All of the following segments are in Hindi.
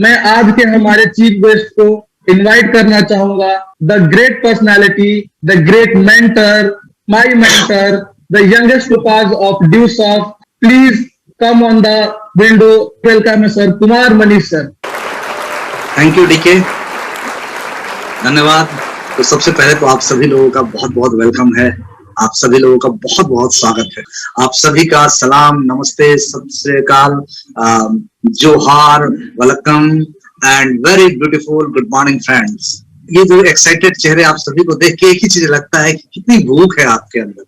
मैं आज के हमारे चीफ गेस्ट को इनवाइट करना चाहूंगा, the great personality, the great mentor, my mentor, the youngest pass of Dusoft. Please come on the window. Welcome sir, Kumar Manish sir. Thank you DK, धन्यवाद। तो सबसे पहले तो आप सभी लोगों का बहुत बहुत वेलकम है, आप सभी लोगों का बहुत बहुत स्वागत है। आप सभी का सलाम, नमस्ते, सत श्री अकाल, जोहार, welcome and very beautiful good morning friends. ये जो एक्साइटेड चेहरे आप सभी को देख के एक ही चीज लगता है कि कितनी भूख है आपके अंदर।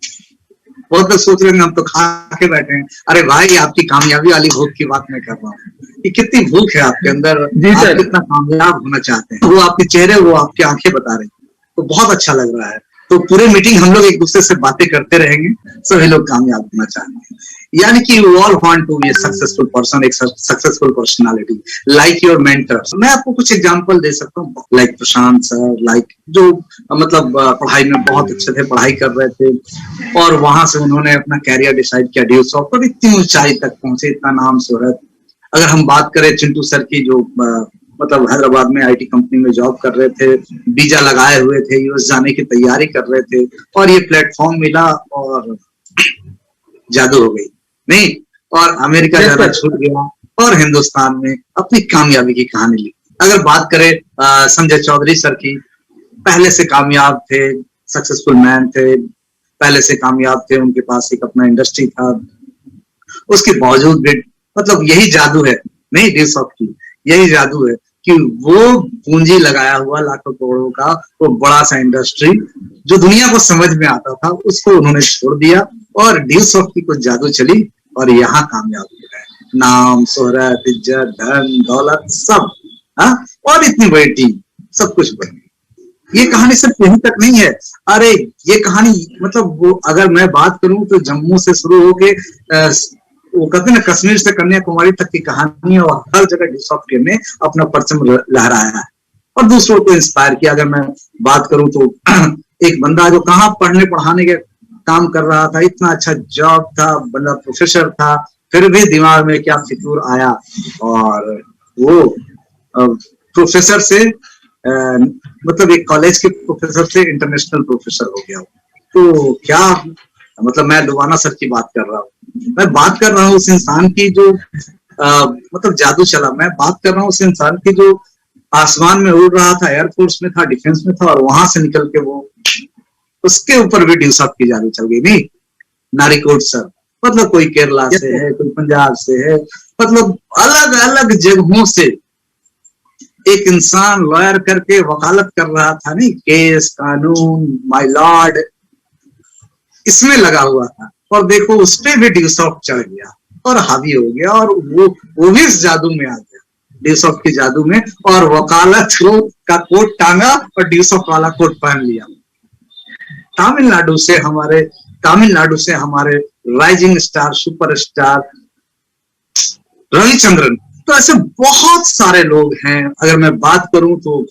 बहुत लोग सोच रहे हैं हम तो खा के बैठे हैं। अरे भाई, आपकी कामयाबी वाली भूख की बात मैं कर रहा हूँ कि कितनी भूख है आपके अंदर, आप कितना कामयाब होना चाहते हैं, वो आपके चेहरे, वो आपकी आंखें बता रही हैं। तो बहुत अच्छा लग रहा है। तो पूरे मीटिंग हम लोग एक दूसरे से बातें करते रहेंगे, सभी लोग कामयाब होना चाहते हैं। यानी कि we all want to be a successful person, एक successful personality like your mentor. मैं आपको कुछ एग्जांपल दे सकता हूँ, लाइक प्रशांत सर, लाइक जो मतलब पढ़ाई में बहुत अच्छे थे, पढ़ाई कर रहे थे और वहां से उन्होंने अपना कैरियर डिसाइड किया, ड्यूसॉफ्ट पर इतनी ऊंचाई तक पहुंचे, इतना नाम शोहरत। अगर हम बात करें चिंटू सर की, जो मतलब हैदराबाद में आईटी कंपनी में जॉब कर रहे थे, वीजा लगाए हुए थे, यूएस जाने की तैयारी कर रहे थे और ये प्लेटफॉर्म मिला और जादू हो गई नहीं, और अमेरिका जाना छूट गया और हिंदुस्तान में अपनी कामयाबी की कहानी लिखी। अगर बात करें संजय चौधरी सर की, पहले से कामयाब थे, सक्सेसफुल मैन थे, पहले से कामयाब थे, उनके पास एक अपना इंडस्ट्री था, उसके बावजूद भी मतलब यही जादू है नहीं ड्यूसॉफ्ट की, यही जादू है कि वो पूंजी लगाया हुआ लाखों करोड़ों का वो बड़ा सा इंडस्ट्री जो दुनिया को समझ में आता था, उसको उन्होंने छोड़ दिया और ड्यूसॉफ्ट की कुछ जादू चली और यहाँ कामयाब हो गए। नाम, शोहरत, इज्जत, धन, दौलत सब, और इतनी बड़ी टीम, सब कुछ बन गई। ये कहानी सिर्फ यहीं तक नहीं है। अरे ये कहानी मतलब वो अगर मैं बात करूं तो जम्मू से शुरू होके वो कहते हैं ना कश्मीर से कन्याकुमारी तक की कहानी, और हर जगह ड्यूसॉफ्ट ने अपना परचम लहराया है और दूसरों को इंस्पायर किया। अगर मैं बात करूं तो एक बंदा जो कहाँ पढ़ने पढ़ाने के काम कर रहा था, इतना अच्छा जॉब था, बंदा प्रोफेसर था, फिर भी दिमाग में क्या फितूर आया और वो प्रोफेसर से मतलब एक कॉलेज के प्रोफेसर से इंटरनेशनल प्रोफेसर हो गया। तो क्या मतलब मैं लुबाना सर की बात कर रहा हूँ, मैं बात कर रहा हूँ उस इंसान की जो मतलब जादू चला, मैं बात कर रहा हूँ उस इंसान की जो आसमान में उड़ रहा था, एयरफोर्स में था, डिफेंस में था और वहां से निकल के वो उसके ऊपर भी ड्यूसॉफ्ट की जादू चल गई नहीं। नारीकोट सर, मतलब कोई केरला से है, कोई पंजाब से है, मतलब अलग अलग जगहों से एक इंसान लॉयर करके वकालत कर रहा था नहीं, केस, कानून, माय लॉर्ड, इसमें लगा हुआ था और देखो उस पे भी ड्यूसॉफ्ट चढ़ गया और हावी हो गया और वो भी इस जादू में आ गया, ड्यूसॉफ्ट के जादू में, और वकालत का कोट टांगा और ड्यूसॉफ्ट वाला कोट पहन लिया। तमिलनाडु से हमारे राइजिंग स्टार, सुपरस्टार रविचंद्रन, तो ऐसे बहुत सारे लोग हैं। अगर मैं बात करूं तो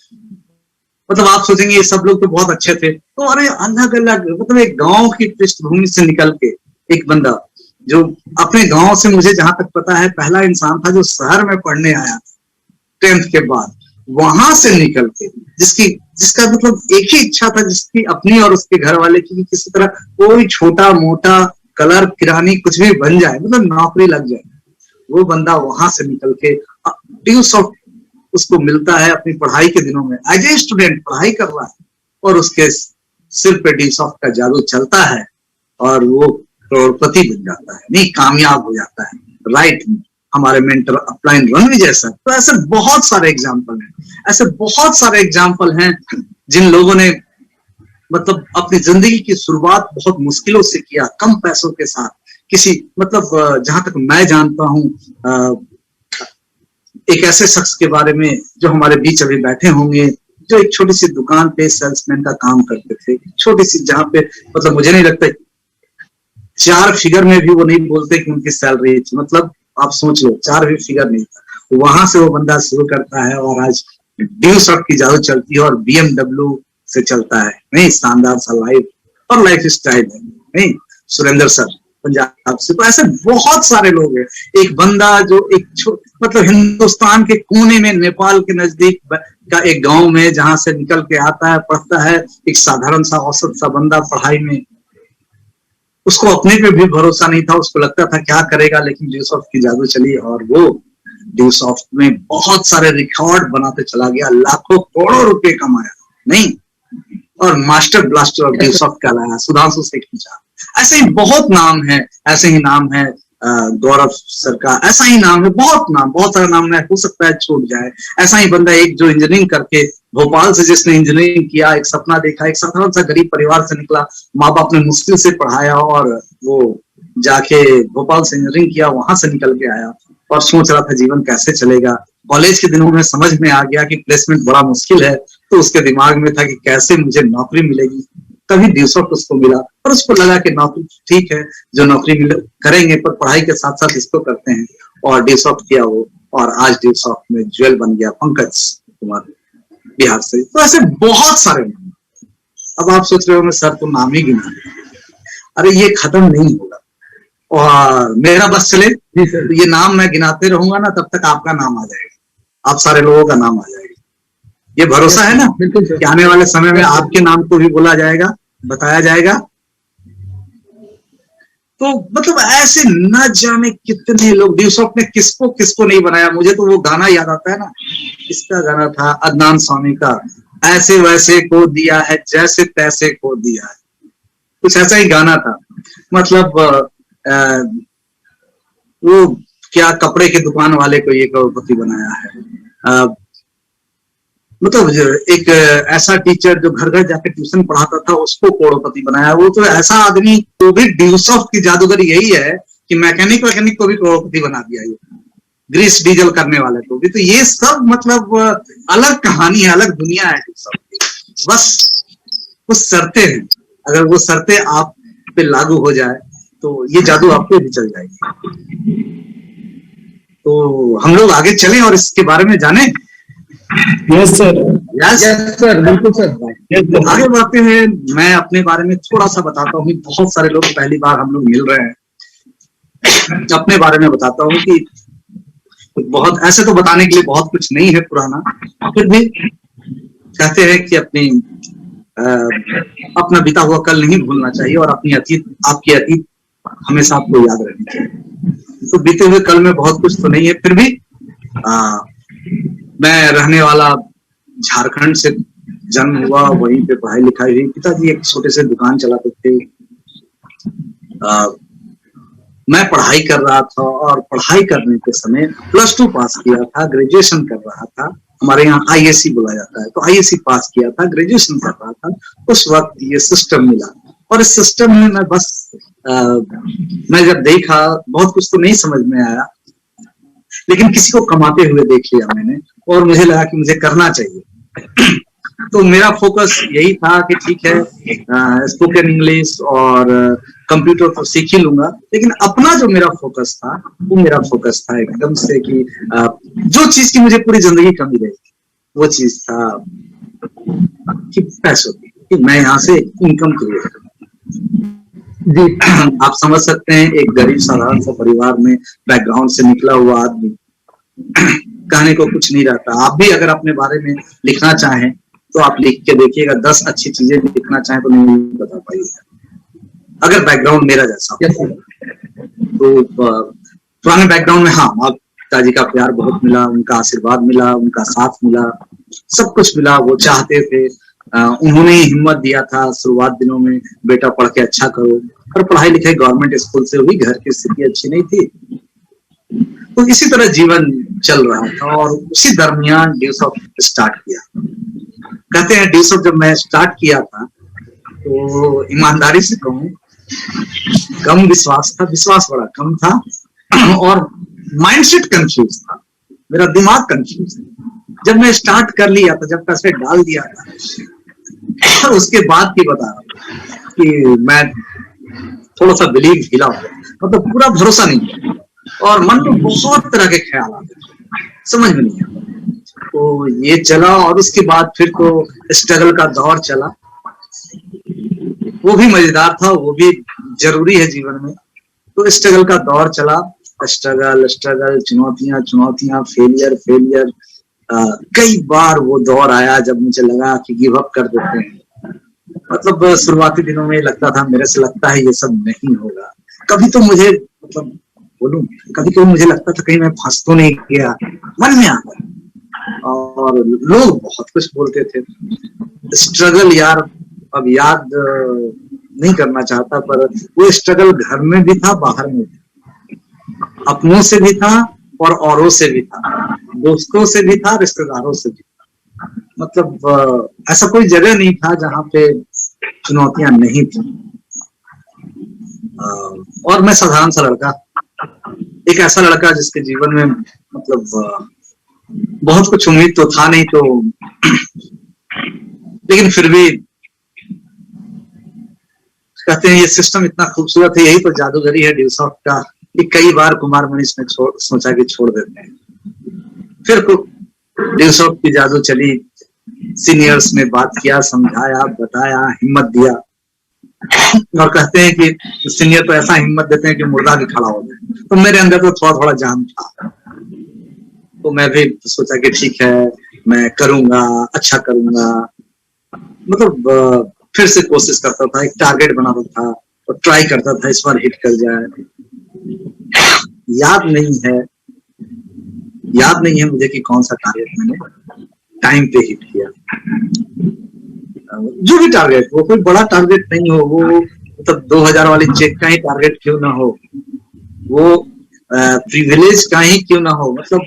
मतलब आप सोचेंगे ये सब लोग तो बहुत अच्छे थे, तो अरे अलग अलग मतलब एक गांव की पृष्ठभूमि से निकल के एक बंदा जो अपने गांव से, मुझे जहां तक पता है पहला इंसान था जो शहर में पढ़ने आया 10th के बाद, वहां से निकल के जिसका मतलब एक ही इच्छा था, जिसकी अपनी और उसके घर वाले की, किसी तरह कोई छोटा मोटा कलर, किरानी कुछ भी बन जाए, मतलब नौकरी लग जाए। वो बंदा वहां से निकल के ड्यूसॉफ्ट उसको मिलता है अपनी पढ़ाई के दिनों में, एज ए स्टूडेंट पढ़ाई कर रहा है और उसके सिर पे ड्यूसॉफ्ट का जादू चलता है और वो करोड़पति बन जाता है, नहीं कामयाब हो जाता है। राइट, हमारे मेंटर अपलाइन रणविजय सर। तो ऐसे बहुत सारे एग्जाम्पल हैं, ऐसे बहुत सारे एग्जाम्पल हैं जिन लोगों ने मतलब अपनी जिंदगी की शुरुआत बहुत मुश्किलों से किया, कम पैसों के साथ, किसी मतलब जहां तक मैं जानता हूं एक ऐसे शख्स के बारे में जो हमारे बीच अभी बैठे होंगे, जो एक छोटी सी दुकान पे सेल्समैन का काम करते थे, छोटी सी, जहां पे मतलब मुझे नहीं लगता 4 फिगर में भी वो नहीं बोलते कि उनकी सैलरी थी, मतलब आप सोच लो 4 भी फिगर नहीं था। वहां से वो बंदा शुरू करता है और आज ड्यूसॉफ्ट की जादू चलती है और BMW से चलता है, नहीं शानदार सा लाइफ और लाइफ स्टाइल है, नहीं सुरेंद्र सर, पंजाब से। तो ऐसे बहुत सारे लोग हैं। एक बंदा जो मतलब हिंदुस्तान के कोने में नेपाल के नजदीक का एक गांव में जहां से निकल के आता है, पढ़ता है, एक साधारण सा औसत सा बंदा पढ़ाई में, उसको अपने पे भी भरोसा नहीं था, उसको लगता था क्या करेगा, लेकिन ड्यूसॉफ्ट की जादू चली और वो ड्यूसॉफ्ट में बहुत सारे रिकॉर्ड बनाते चला गया, लाखों करोड़ों रुपए कमाया नहीं, और मास्टर ब्लास्टर ऑफ ड्यूसॉफ्ट कहलाया, सुधांशु शेखर। ऐसे ही बहुत नाम है, ऐसे ही नाम है गौरव सर का, ऐसा ही नाम है, बहुत सारा नाम है, हो सकता है छूट जाए। ऐसा ही बंदा एक जो इंजीनियरिंग करके भोपाल से, जिसने इंजीनियरिंग किया, एक सपना देखा, एक साधारण सा गरीब परिवार से निकला, माँ बाप ने मुश्किल से पढ़ाया और वो जाके भोपाल से इंजीनियरिंग किया, वहां से निकल के आया और सोच रहा था जीवन कैसे चलेगा। कॉलेज के दिनों में समझ में आ गया कि प्लेसमेंट बड़ा मुश्किल है, तो उसके दिमाग में था कि कैसे मुझे नौकरी मिलेगी। तभी ड्यूसॉफ्ट उसको मिला और उसको लगा कि नौकरी ठीक है, जो नौकरी करेंगे पर पढ़ाई के साथ साथ इसको करते हैं, और ड्यूसॉफ्ट किया वो, और आज ड्यूसॉफ्ट में ज्वेल बन गया पंकज कुमार बिहार से। तो ऐसे बहुत सारे नाम। अब आप सोच रहे हो मैं सर तो नाम ही गिना, अरे ये खत्म नहीं होगा और मेरा बस चले तो ये नाम मैं गिनाते रहूंगा ना, तब तक आपका नाम आ जाएगा, आप सारे लोगों का नाम आ जाएगा। ये भरोसा है ना कि आने वाले समय में आपके नाम को भी बोला जाएगा, बताया जाएगा। तो मतलब ऐसे न जाने कितने लोग, ड्यूसॉफ्ट ने किसको किसको नहीं बनाया। मुझे तो वो गाना याद आता है ना, किसका गाना था, अदनान स्वामी का, ऐसे वैसे को दिया है जैसे तैसे को दिया है, कुछ ऐसा ही गाना था। मतलब वो क्या कपड़े के दुकान वाले को ये करोड़पति बनाया है, मतलब एक ऐसा टीचर जो घर घर जाकर ट्यूशन पढ़ाता था उसको करोड़पति बनाया। वो तो ऐसा आदमी, तो भी ड्यूसॉफ्ट की जादूगरी यही है कि मैकेनिक को भी करोड़पति बना दिया, ये ग्रीस डीजल करने वाले को भी। तो ये सब मतलब अलग कहानी है, अलग दुनिया है ड्यूसॉफ्ट की। बस कुछ शर्तें हैं, अगर वो शर्तें आप पे लागू हो जाए तो ये जादू आप पे भी चल जाएगी। तो हम लोग आगे चलें और इसके बारे में जानें। यस सर, यस सर, बिल्कुल सर। आगे बढ़ते हैं, मैं अपने बारे में थोड़ा सा बताता हूँ। बहुत सारे लोग पहली बार हम लोग मिल रहे हैं, अपने बारे में बताता हूँ कि बहुत ऐसे तो बताने के लिए बहुत कुछ नहीं है पुराना, फिर भी कहते हैं कि अपना बीता हुआ कल नहीं भूलना चाहिए और अपनी आपकी अतीत हमेशा आपको याद रखनी चाहिए। तो बीते हुए कल में बहुत कुछ तो नहीं है, फिर भी मैं रहने वाला झारखंड से जन्म हुआ, वहीं पे पढ़ाई लिखाई हुई। पिताजी एक छोटे से दुकान चलाते थे। मैं पढ़ाई कर रहा था और पढ़ाई करने के समय +2 पास किया था, ग्रेजुएशन कर रहा था। हमारे यहाँ आईएससी बोला जाता है, तो आईएससी पास किया था, ग्रेजुएशन कर रहा था। उस वक्त ये सिस्टम मिला और इस सिस्टम में मैं बस मैं जब देखा, बहुत कुछ तो नहीं समझ में आया, लेकिन किसी को कमाते हुए देख लिया मैंने और मुझे लगा कि मुझे करना चाहिए। तो मेरा फोकस यही था कि ठीक है, स्पोकन इंग्लिश और कंप्यूटर तो सीख ही लूंगा, लेकिन अपना जो मेरा फोकस था वो मेरा फोकस था एकदम से कि जो चीज की मुझे पूरी जिंदगी कमी रही वो चीज था कि पैसों की, कि मैं यहाँ से इनकम क्रिएट करूँ। जी, आप समझ सकते हैं, एक गरीब साधारण सा परिवार में बैकग्राउंड से निकला हुआ आदमी, कहने को कुछ नहीं रहता। आप भी अगर अपने बारे में लिखना चाहें तो आप लिख के देखिएगा, 10 अच्छी चीजें भी लिखना चाहें तो नहीं बता पाइएगा अगर बैकग्राउंड मेरा जैसा। तो पुराने बैकग्राउंड में हाँ, पिताजी का प्यार बहुत मिला, उनका आशीर्वाद मिला, उनका साथ मिला, सब कुछ मिला। वो चाहते थे, उन्होंने ही हिम्मत दिया था शुरुआत दिनों में, बेटा पढ़ के अच्छा करो। और पढ़ाई लिखाई गवर्नमेंट स्कूल से हुई, घर की स्थिति अच्छी नहीं थी, तो इसी तरह जीवन चल रहा था। और उसी दरमियान ड्यूसॉफ्ट स्टार्ट किया। कहते हैं ड्यूसॉफ्ट जब मैं स्टार्ट किया था तो ईमानदारी से कहूँ, कम विश्वास था, विश्वास बड़ा कम था और माइंडसेट कंफ्यूज था, मेरा दिमाग कंफ्यूज था। जब मैं स्टार्ट कर लिया था, जब पैसे डाल दिया था, उसके बाद की बता रहा हूँ कि मैं थोड़ा सा बिलीव हिला हो गया, मतलब पूरा भरोसा नहीं किया और मन में बहुत तरह के ख्याल आते, समझ में नहीं आता। तो ये चला और उसके बाद फिर तो स्ट्रगल का दौर चला, वो भी मजेदार था, वो भी जरूरी है जीवन में। तो स्ट्रगल का दौर चला, स्ट्रगल स्ट्रगल, चुनौतियां चुनौतियां, फेलियर फेलियर। कई बार वो दौर आया जब मुझे लगा कि गिव अप कर देते हैं। मतलब शुरुआती दिनों में लगता था, मेरे से लगता है ये सब नहीं होगा। कभी तो मुझे मतलब बोलूं, कभी कभी मुझे लगता था कहीं मैं फंस तो नहीं गया, मन में आता। और लोग बहुत कुछ बोलते थे। स्ट्रगल यार अब याद नहीं करना चाहता, पर वो स्ट्रगल घर में भी था, बाहर में भी, अपनों से भी था और औरों से भी था, दोस्तों से भी था, रिश्तेदारों से भी था। मतलब ऐसा कोई जगह नहीं था जहां पे चुनौतियां नहीं थी। और मैं साधारण सा लड़का, एक ऐसा लड़का जिसके जीवन में मतलब बहुत कुछ उम्मीद तो था नहीं, तो लेकिन फिर भी कहते हैं ये सिस्टम इतना खूबसूरत है, यही तो जादूगरी है ड्यूसॉफ्ट का, कि कई बार कुमार मनीष ने सोचा कि छोड़ देते हैं, फिर ड्यूसॉफ्ट की जादू चली। सीनियर्स ने बात किया, समझाया, बताया, हिम्मत दिया। और कहते हैं कि सीनियर तो ऐसा हिम्मत देते हैं कि मुर्दा भी खड़ा हो जाए। तो मेरे अंदर तो थोड़ा थोड़ा जान था, तो मैं भी सोचा कि ठीक है, मैं करूंगा, अच्छा करूंगा। मतलब फिर से कोशिश करता था, एक टारगेट बनाता था और ट्राई करता था इस बार हिट कर जाए। याद नहीं है मुझे कि कौन सा टारगेट मैंने टाइम पे हिट किया। जो भी टारगेट, वो कोई बड़ा टारगेट नहीं हो, वो मतलब 2000 वाली चेक का ही टारगेट क्यों ना हो, वो प्रिविलेज का ही क्यों ना हो, मतलब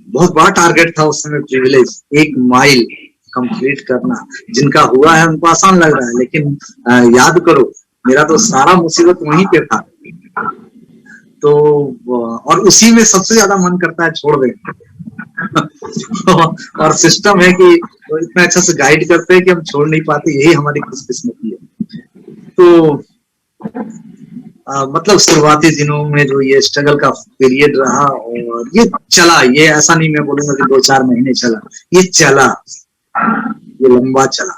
बहुत बड़ा टारगेट था उस समय प्रिविलेज, 1 माइल कंप्लीट करना। जिनका हुआ है उनको आसान लग रहा है, लेकिन याद करो, मेरा तो सारा मुसीबत वहीं पे था। तो और उसी में सबसे ज्यादा मन करता है छोड़ दें। और सिस्टम है कि तो इतना अच्छा से गाइड करते हैं कि हम छोड़ नहीं पाते, यही हमारी खुशकिस्मती है। तो मतलब शुरुआती दिनों में जो ये स्ट्रगल का पीरियड रहा, और ये चला, ये ऐसा नहीं मैं बोलूंगा कि 2-4 महीने चला, ये चला, ये लंबा चला।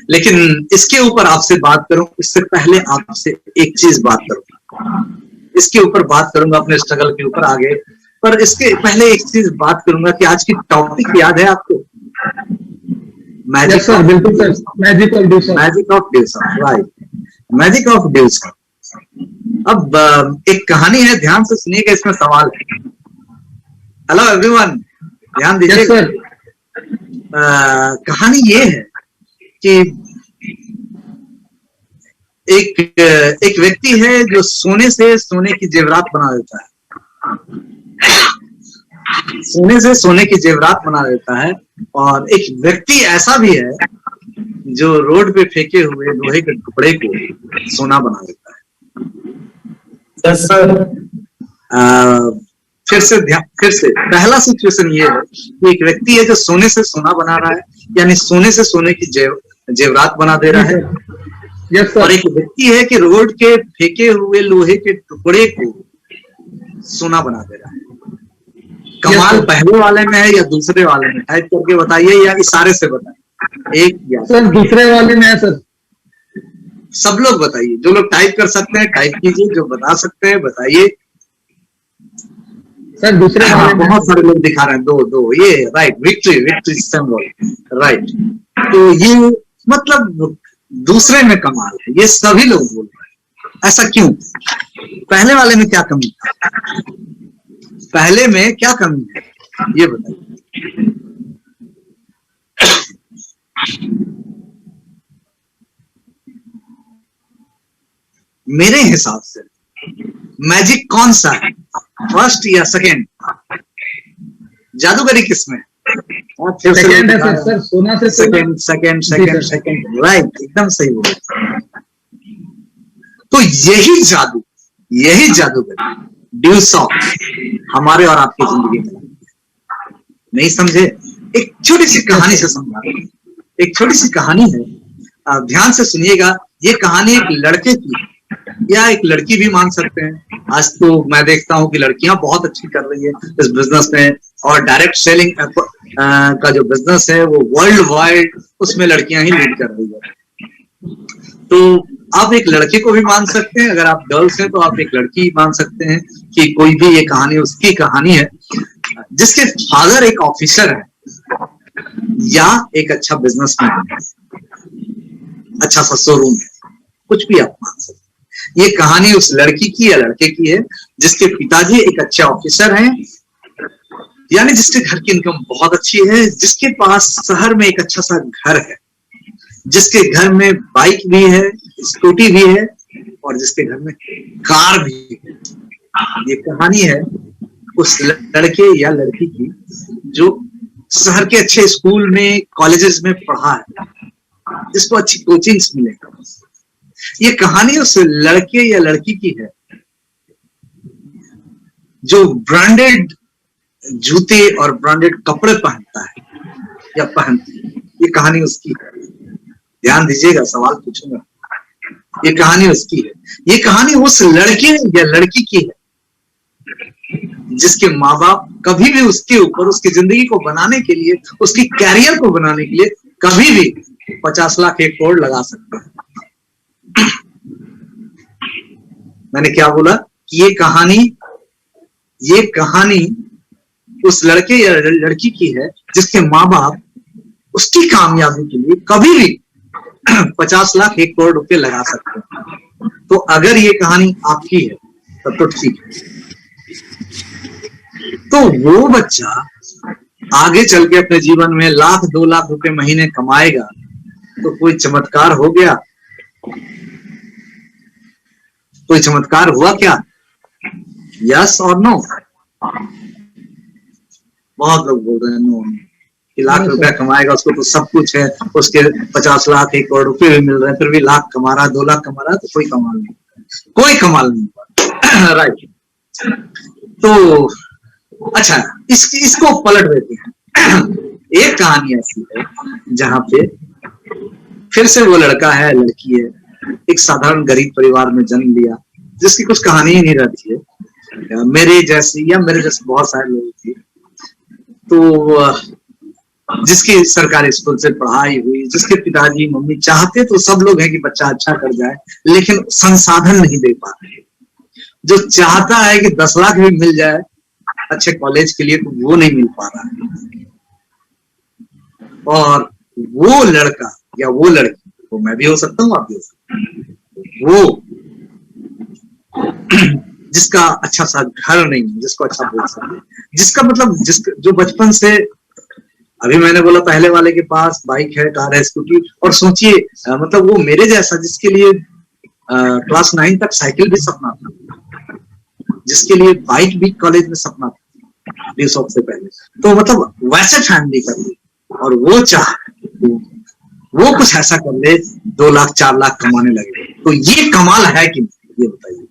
लेकिन इसके ऊपर आपसे बात करूं, इससे पहले आपसे एक चीज बात करूंगा, इसके ऊपर बात करूंगा अपने स्ट्रगल के ऊपर आगे, पर इसके पहले एक चीज बात करूंगा कि आज की टॉपिक याद है आपको? मैजिक सर, बिल्कुल sir, magic of Dusoft. Magic of Dusoft, right, magic of Dusoft. अब एक कहानी है, ध्यान से सुनिएगा, इसमें सवाल है। हेलो एवरीवन, ध्यान दीजिए। सर, कहानी ये है कि एक व्यक्ति है जो सोने से सोने की जेवरात बना देता है, सोने से सोने की जेवरात बना देता है। और एक व्यक्ति ऐसा भी है जो रोड पे फेंके हुए लोहे के टुकड़े को सोना बना देता है। सर फिर से पहला सिचुएशन ये है कि एक व्यक्ति है जो सोने से सोना बना रहा है, यानी सोने से सोने की जेवरात बना दे रहा है। और एक व्यक्ति है कि रोड के फेंके हुए लोहे के टुकड़े को सोना बना दे रहा है। कमाल पहले वाले में है या दूसरे वाले में? टाइप करके बताइए या इशारे से बताइए। एक या सर, दूसरे वाले में है सर। सब लोग बताइए, जो लोग टाइप कर सकते हैं टाइप कीजिए, जो बता सकते हैं बताइए। सर, दूसरे वाले में बहुत सारे लोग दिखा रहे हैं, दो ये राइट, विक्ट्री सिंबल, राइट। तो ये मतलब दूसरे में कमाल है, ये सभी लोग बोल रहे हैं। ऐसा क्यों? पहले वाले में क्या कमी था? पहले में क्या कमी है ये बताइए। मेरे हिसाब से मैजिक कौन सा है, फर्स्ट या सेकेंड? जादूगरी किसमें? सेकेंड है सर, सोना से सेकेंड, राइट, एकदम सही बोला। तो यही जादूगरी ड्यूसॉफ्ट हमारे और आपकी जिंदगी में नहीं समझे? एक छोटी सी कहानी से समझा। एक छोटी सी कहानी है, ध्यान से सुनिएगा। ये कहानी एक लड़के की या एक लड़की भी मान सकते हैं। आज तो मैं देखता हूं कि लड़कियां बहुत अच्छी कर रही है इस बिजनेस में, और डायरेक्ट सेलिंग का जो बिजनेस है वो वर्ल्ड वाइड, उसमें लड़कियां ही लीड कर रही है। तो आप एक लड़के को भी मान सकते हैं, अगर आप गर्ल्स हैं तो आप एक लड़की मान सकते हैं कि कोई भी ये कहानी उसकी कहानी है जिसके फादर एक ऑफिसर है या एक अच्छा बिजनेसमैन है, अच्छा सा शोरूम है, कुछ भी आप मान सकते हैं। ये कहानी उस लड़की की या लड़के की है जिसके पिताजी एक अच्छे ऑफिसर हैं, यानी जिसके घर की इनकम बहुत अच्छी है, जिसके पास शहर में एक अच्छा सा घर है, जिसके घर में बाइक भी है, स्कूटी भी है और जिसके घर में कार भी है। ये कहानी है उस लड़के या लड़की की जो शहर के अच्छे स्कूल में, कॉलेजेस में पढ़ा है, जिसको अच्छी कोचिंग्स मिलेगा। ये कहानी उस लड़के या लड़की की है जो ब्रांडेड जूते और ब्रांडेड कपड़े पहनता है या पहनती है। ये कहानी उसकी है। ध्यान दीजिएगा, सवाल पूछूंगा। ये कहानी उसकी है। ये कहानी उस लड़के या लड़की की है जिसके माँ बाप कभी भी उसके ऊपर, उसकी जिंदगी को बनाने के लिए, उसकी कैरियर को बनाने के लिए कभी भी 50 लाख 1 करोड़ लगा सकते हैं। मैंने क्या बोला कि ये कहानी उस लड़के या लड़की की है जिसके माँ बाप उसकी कामयाबी के लिए कभी भी 50 लाख 1 करोड़ रुपए लगा सकते हैं। तो अगर ये कहानी आपकी है तब तो ठीक है। तो वो बच्चा आगे चल के अपने जीवन में 1 लाख 2 लाख रुपए महीने कमाएगा तो कोई चमत्कार हो गया? कोई चमत्कार हुआ क्या? यस और नो? बहुत लोग बोल रहे हैं नो, कि 1 लाख रुपया कमाएगा, उसको तो सब कुछ है, उसके 50 लाख 1 करोड़ रुपए भी मिल रहे हैं, फिर भी 1 लाख कमा रहा है, 2 लाख कमा रहा है, तो कोई कमाल नहीं, कोई कमाल नहीं। राइट। तो अच्छा, इसको पलट देते हैं। एक कहानी ऐसी है जहां पे फिर से वो लड़का है, लड़की है, एक साधारण गरीब परिवार में जन्म लिया, जिसकी कुछ कहानी ही नहीं रहती है। मेरे जैसे बहुत सारे लोग थे, तो जिसकी सरकारी स्कूल से पढ़ाई हुई, जिसके पिताजी मम्मी चाहते तो सब लोग हैं कि बच्चा अच्छा कर जाए, लेकिन संसाधन नहीं दे पा रहे। जो चाहता है कि 10 लाख भी मिल जाए अच्छे कॉलेज के लिए, तो वो नहीं मिल पा रहा है। और वो लड़का या वो लड़की, वो मैं भी हो सकता हूँ, आप भी हो सकते हैं, वो जिसका अच्छा सा घर नहीं है, जिसको अच्छा बोल सकते, जिसका मतलब जो बचपन से, अभी मैंने बोला पहले वाले के पास बाइक है, कार है, स्कूटी, और सोचिए मतलब वो मेरे जैसा जिसके लिए क्लास 9 तक साइकिल भी सपना था, जिसके लिए बाइक भी कॉलेज में सपना था 20 से पहले, तो मतलब वैसे फैमिली का, और वो वो कुछ ऐसा कर ले 2 लाख 4 लाख कमाने लगे, तो ये कमाल है कि नहीं? ये बताइए,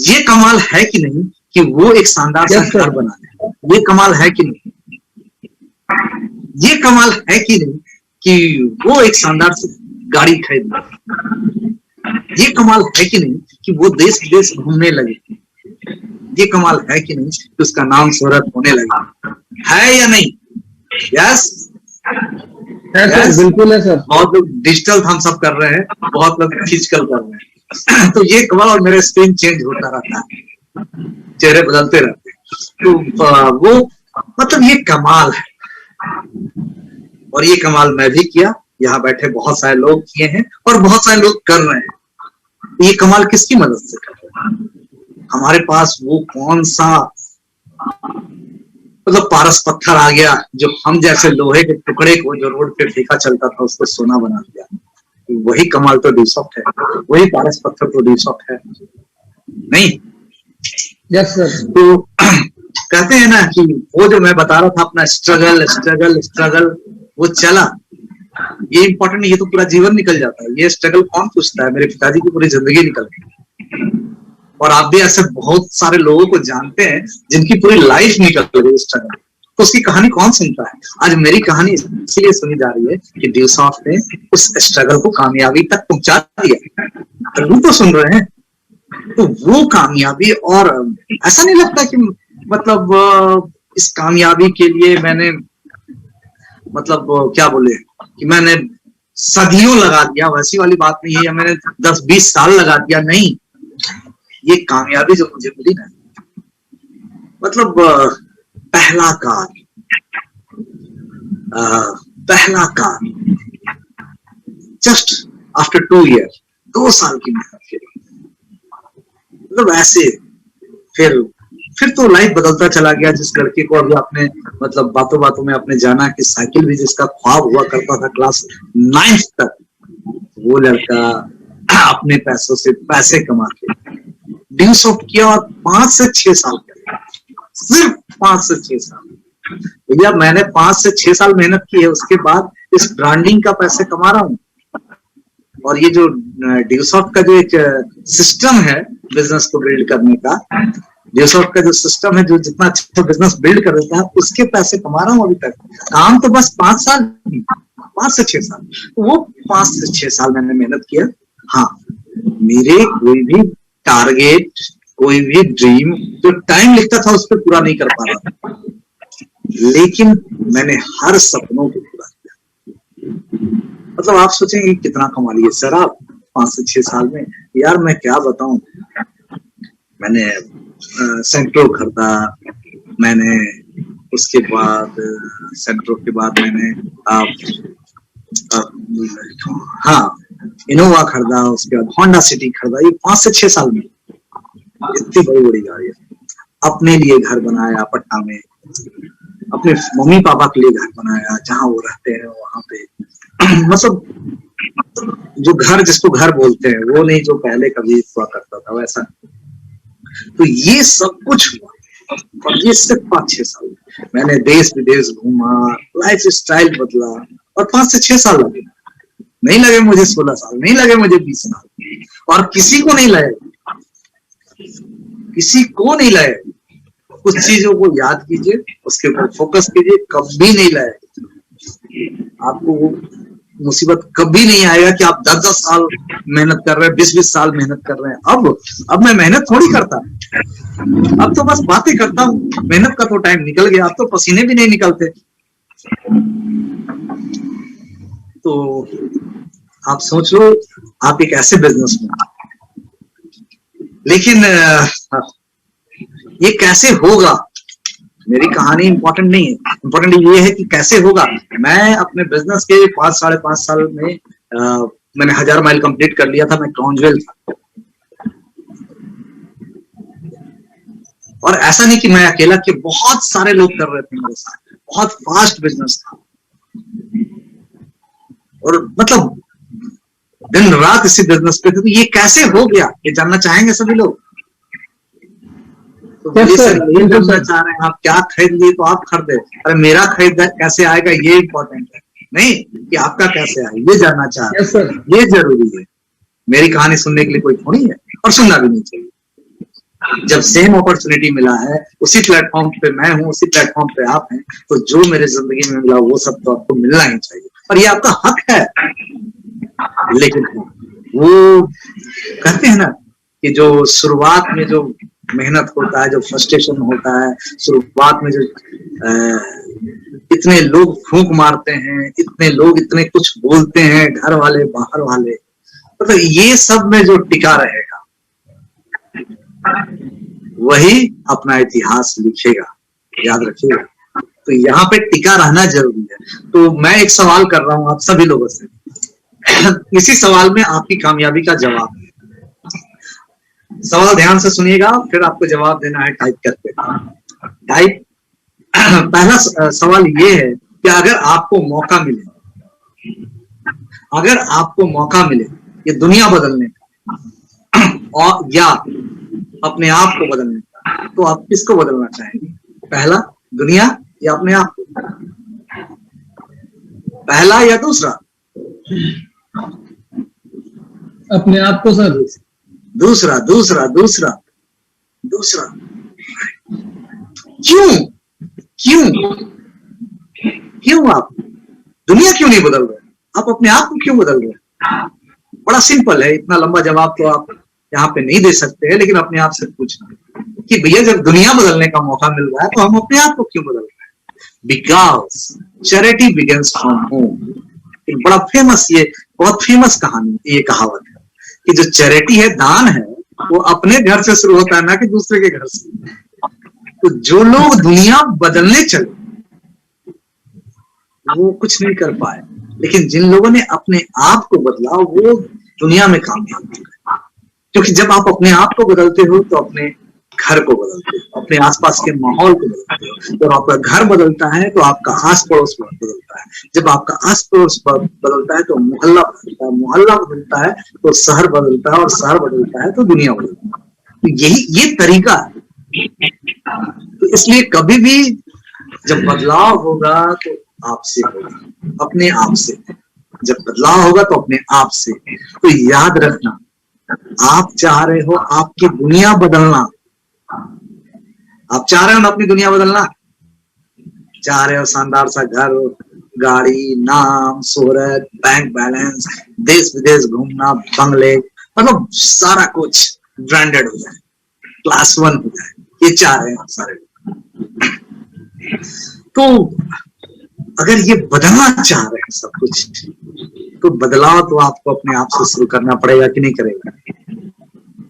ये कमाल है कि नहीं कि वो एक शानदार सा घर बना ले? ये कमाल है कि नहीं? ये कमाल है कि नहीं कि वो एक शानदार सी गाड़ी खरीद ले? ये कमाल है कि नहीं कि वो देश विदेश घूमने लगे? ये कमाल है कि नहीं कि उसका नाम शोहरत होने लगा? है या नहीं? यस, बिल्कुल है सर। बहुत लोग डिजिटल थम्स अप कर रहे हैं, बहुत लोग फिजिकल कर रहे हैं। तो ये कमाल, और मेरे स्क्रीन चेंज होता रहता है, चेहरे बदलते रहते हैं, तो वो मतलब ये कमाल है। और ये कमाल मैं भी किया, यहाँ बैठे बहुत सारे लोग किए हैं और बहुत सारे लोग कर रहे हैं। ये कमाल किसकी मदद से कर रहे हैं? हमारे पास वो कौन सा मतलब पारस पत्थर आ गया जो हम जैसे लोहे के टुकड़े को जो रोड पे फेंका चलता था उसको सोना बना दिया? वही कमाल तो डी-सॉफ्ट है, वही पारस पत्थर तो डी-सॉफ्ट है, नहीं? Yes sir. तो कहते हैं ना कि वो जो मैं बता रहा था अपना स्ट्रगल वो चला, ये इंपॉर्टेंट, ये तो पूरा जीवन निकल जाता है। ये स्ट्रगल कौन पूछता है? मेरे पिताजी की पूरी जिंदगी निकल गई, और आप भी ऐसे बहुत सारे लोगों को जानते हैं जिनकी पूरी लाइफ निकल गई स्ट्रगल, तो उसकी कहानी कौन सुनता है? आज मेरी कहानी इसलिए सुनी जा रही है कि डी-सॉफ्ट ने उस स्ट्रगल को कामयाबी तक पहुंचा दिया, तभी तो सुन रहे हैं। तो वो कामयाबी, और ऐसा नहीं लगता कि मतलब इस कामयाबी के लिए मैंने मतलब क्या बोले कि मैंने सदियों लगा दिया, वैसी वाली बात नहीं है, या मैंने 10-20 साल लगा दिया, नहीं। ये कामयाबी जो मुझे मिली ना, मतलब पहला कार जस्ट आफ्टर 2 ईयर, 2 साल की मेहनत के बाद, मतलब ऐसे फिर तो लाइफ बदलता चला गया। जिस लड़के को अभी आपने मतलब बातों बातों में आपने जाना कि साइकिल भी जिसका ख्वाब हुआ करता था क्लास 9th तक, वो लड़का अपने पैसों से पैसे कमा के ड्यू सॉफ्ट किया, और 5 से 6 साल किया, सिर्फ 5 से 6 साल। भैया मैंने 5 से 6 साल मेहनत की है, उसके बाद इस ब्रांडिंग का पैसे कमा रहा हूँ। और ये जो ड्यू सॉफ्ट का जो एक सिस्टम है बिजनेस को बिल्ड करने का, ड्यू सॉफ्ट का जो सिस्टम है जो जितना अच्छा बिजनेस बिल्ड कर देता है, उसके पैसे कमा रहा हूँ अभी तक। काम तो बस 5 साल, 5 से 6 साल, वो 5 से 6 साल मैंने मेहनत किया। हाँ, मेरे कोई भी टारगेट, कोई भी ड्रीम जो टाइम लिखता था उस पर पूरा नहीं कर पा रहा था, लेकिन मैंने हर सपनों को पूरा किया। मतलब आप सोचेंगे कितना कमा लिए सर आप 5 से 6 साल में। यार मैं क्या बताऊं, मैंने सेंट्रो खरीदा, मैंने उसके बाद सेंट्रो के बाद मैंने हाँ इनोवा खरीदा, उसके बाद होंडा सिटी खरीदा। ये 5 से 6 साल में इतनी बड़ी बड़ी गाड़ी है। अपने लिए घर बनाया पटना में, अपने मम्मी पापा के लिए घर बनाया जहां वो रहते हैं वहां पे। मतलब जो घर जिसको घर बोलते हैं वो नहीं, जो पहले कभी हुआ करता था वैसा। तो ये सब कुछ हुआ, और ये सिर्फ 5-6 साल मैंने देश विदेश घूमा, लाइफ स्टाइल बदला, और 5 से 6 साल लगे। नहीं लगे मुझे 16 साल, नहीं लगे मुझे 20 साल, और किसी को नहीं लगे, किसी को नहीं लगे। कुछ चीजों को याद कीजिए, उसके ऊपर फोकस कीजिए, कभी नहीं लगे। आपको वो मुसीबत कभी नहीं आएगा कि आप 10-10 साल मेहनत कर रहे हैं, 20-20 साल मेहनत कर रहे हैं। अब मैं मेहनत थोड़ी करता, अब तो बस बातें करता हूँ। मेहनत का तो टाइम निकल गया, अब तो पसीने भी नहीं निकलते। तो आप सोच लो, आप एक ऐसे बिजनेस में, लेकिन ये कैसे होगा, मेरी कहानी इंपॉर्टेंट नहीं है, इंपॉर्टेंट ये है कि कैसे होगा। मैं अपने बिजनेस के 5-5.5 साल में मैंने 1000 माइल कंप्लीट कर लिया था। मैं क्रॉन्जवेल था, और ऐसा नहीं कि मैं अकेला, कि बहुत सारे लोग कर रहे थे मेरे साथ, बहुत फास्ट बिजनेस था। और मतलब दिन रात इसी बिजनेस पे थे। तो ये कैसे हो गया, ये जानना चाहेंगे सभी लोग। तो ये जानना चाह रहे हैं आप, क्या खरीद लिए तो आप खरीदे, अरे मेरा खरीद कैसे आएगा ये इंपॉर्टेंट है, नहीं कि आपका कैसे आए ये जानना चाह रहे हैं। ये जरूरी है। मेरी कहानी सुनने के लिए कोई थोड़ी है, और सुनना भी नहीं चाहिए। जब सेम अपॉर्चुनिटी मिला है, उसी प्लेटफॉर्म पे मैं हूँ, उसी प्लेटफॉर्म पे आप हैं, तो जो मेरे जिंदगी में मिला वो सब तो आपको मिलना ही चाहिए, और ये आपका हक है। लेकिन वो कहते हैं ना कि जो शुरुआत में जो मेहनत होता है, जो फ्रस्ट्रेशन होता है शुरुआत में, जो इतने लोग फूंक मारते हैं, इतने लोग इतने कुछ बोलते हैं, घर वाले बाहर वाले, मतलब ये सब में जो टिका रहेगा वही अपना इतिहास लिखेगा, याद रखिएगा। तो यहाँ पे टिका रहना जरूरी है। तो मैं एक सवाल कर रहा हूँ आप सभी लोगों से, इसी सवाल में आपकी कामयाबी का जवाब है। सवाल ध्यान से सुनिएगा, फिर आपको जवाब देना है टाइप करके। टाइप पहला सवाल ये है कि अगर आपको मौका मिले, अगर आपको मौका मिले ये दुनिया बदलने का और या अपने आप को बदलने का, तो आप किसको बदलना चाहेंगे? पहला दुनिया या अपने आप को? पहला या दूसरा? अपने आप को सर। दूसरा दूसरा दूसरा दूसरा क्यों क्यों क्यों आप दुनिया क्यों नहीं बदल रहे? आप अपने आप को क्यों बदल रहे? बड़ा सिंपल है, इतना लंबा जवाब तो आप यहाँ पे नहीं दे सकते हैं, लेकिन अपने आप से पूछना कि भैया जब दुनिया बदलने का मौका मिल रहा है तो हम अपने आप को क्यों बदल रहे हैं? Because charity begins from home. एक बड़ा फेमस, ये बहुत फेमस कहानी, ये कहावत है कि जो चैरिटी है, दान है, वो अपने घर से शुरू होता है, ना कि दूसरे के घर से। तो जो लोग दुनिया बदलने चले वो कुछ नहीं कर पाए, लेकिन जिन लोगों ने अपने आप को बदला वो दुनिया में कामयाब हो गए। क्योंकि जब आप अपने आप को बदलते हो तो अपने घर को बदलते हो, अपने आसपास के माहौल को बदलते हो। जब आपका घर बदलता है तो आपका आस पड़ोस बदलता है, जब आपका आस पड़ोस बदलता है तो मोहल्ला बदलता है, मोहल्ला बदलता है तो शहर बदलता है, और शहर बदलता है तो दुनिया बदलता है। तो ये तरीका है। तो इसलिए कभी भी जब बदलाव होगा तो आपसे होगा, अपने आप से। जब बदलाव होगा तो अपने आप से। तो याद रखना, आप चाह रहे हो आपकी दुनिया बदलना, आप चाह रहे हो ना अपनी दुनिया बदलना, चाह रहे हो शानदार सा घर, गाड़ी, नाम, शोहरत, बैंक बैलेंस, देश विदेश घूमना, बंगले, मतलब सारा कुछ ब्रांडेड हो जाए, क्लास 1 हो जाए, ये चाह रहे हैं सारे लोग। तो अगर ये बदलना चाह रहे हैं सब कुछ, तो बदलाव तो आपको अपने आप से शुरू करना पड़ेगा, कि नहीं करेगा?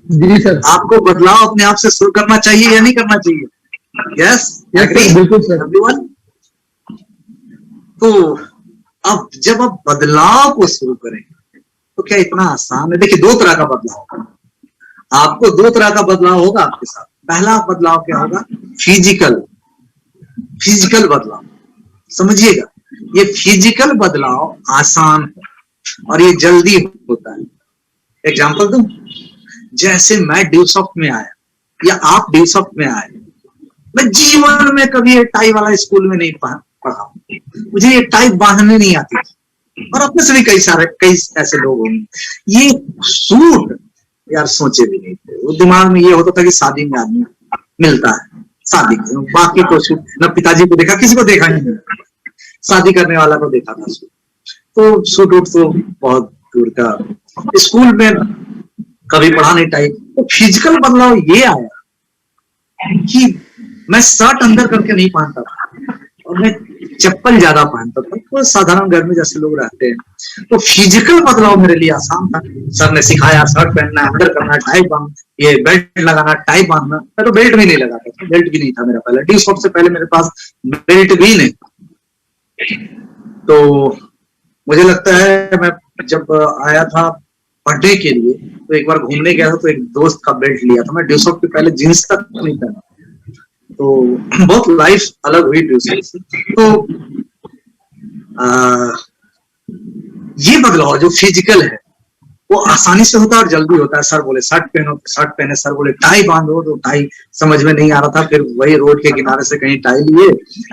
जी सर। आपको बदलाव अपने आप से शुरू करना चाहिए या नहीं करना चाहिए? यस, बिल्कुल सर। एवरीवन। तो अब जब आप बदलाव को शुरू करेंगे तो क्या इतना आसान है? देखिए, 2 तरह का बदलाव होगा आपको, 2 तरह का बदलाव होगा आपके साथ। पहला बदलाव क्या होगा? फिजिकल बदलाव। समझिएगा, ये फिजिकल बदलाव आसान है और ये जल्दी होता है। एग्जांपल दूं, जैसे मैं ड्यूसॉफ्ट में आया या आप ड्यूसॉफ्ट में आए, मैं जीवन में कभी ये टाई वाला स्कूल में नहीं पढ़ा, मुझे ये टाई बांधने नहीं आती थी, और अपने से भी कई ऐसे लोग होंगे। ये सूट यार सोचे भी नहीं थे, वो दिमाग में ये होता था कि शादी में आदमी मिलता है, शादी करो, बाकी तो सूट न पिताजी को देखा, किसी को देखा नहीं, शादी करने वाला को देखा था सूट। तो सूट उट तो बहुत दूर का, स्कूल में कभी पढ़ा नहीं टाई। तो फिजिकल बदलाव ये आया कि मैं शर्ट अंदर करके नहीं पहनता था और मैं चप्पल ज्यादा पहनता था, तो साधारण घर में जैसे लोग रहते हैं। तो फिजिकल बदलाव मेरे लिए आसान था। सर ने सिखाया शर्ट पहनना, अंदर करना, टाई बांध, ये बेल्ट लगाना, टाई बांधना। मैं तो बेल्ट भी नहीं लगाता था, बेल्ट भी नहीं था मेरा पहले, टी शर्ट से पहले मेरे पास बेल्ट भी नहीं। तो मुझे लगता है मैं जब आया था पढ़ने के लिए तो एक बार घूमने गया था, तो एक दोस्त का बेल्ट लिया था मैं। ड्यूसॉफ्ट के पहले जींस तक नहीं पहना, तो बहुत लाइफ अलग हुई ड्यूसॉफ्ट से। तो ये बदलाव जो फिजिकल है वो आसानी से होता है और जल्दी होता है। सर बोले शर्ट पहनो तो शर्ट पहने, सर बोले टाई बांधो तो टाई, समझ में नहीं आ रहा था, फिर वही रोड के किनारे से कहीं टाई लिए,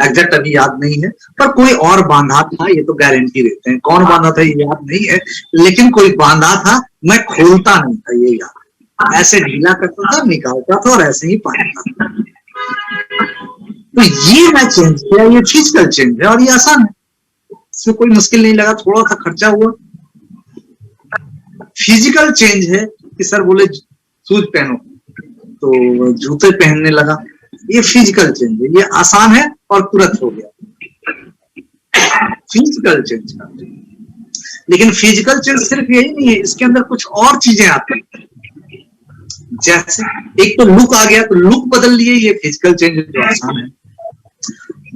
एग्जैक्ट अभी याद नहीं है, पर कोई और बांधा था, ये तो गारंटी देते हैं। कौन बांधा था ये याद नहीं है, लेकिन कोई बांधा था, मैं खोलता नहीं था, ये याद। ऐसे ढीला करता था, निकालता था और ऐसे ही पहनता था। तो ये मैं चेंज किया, ये फिजिकल चेंज है और ये आसान है, इसमें कोई मुश्किल नहीं लगा, थोड़ा सा खर्चा हुआ। फिजिकल चेंज है कि सर बोले शूज पहनो तो जूते पहनने लगा, ये फिजिकल चेंज है, ये आसान है और तुरंत हो गया फिजिकल चेंज का। लेकिन फिजिकल चेंज सिर्फ यही नहीं है, इसके अंदर कुछ और चीजें आती हैं। जैसे एक तो लुक आ गया, तो लुक बदल लिए, ये फिजिकल चेंज जो आसान है।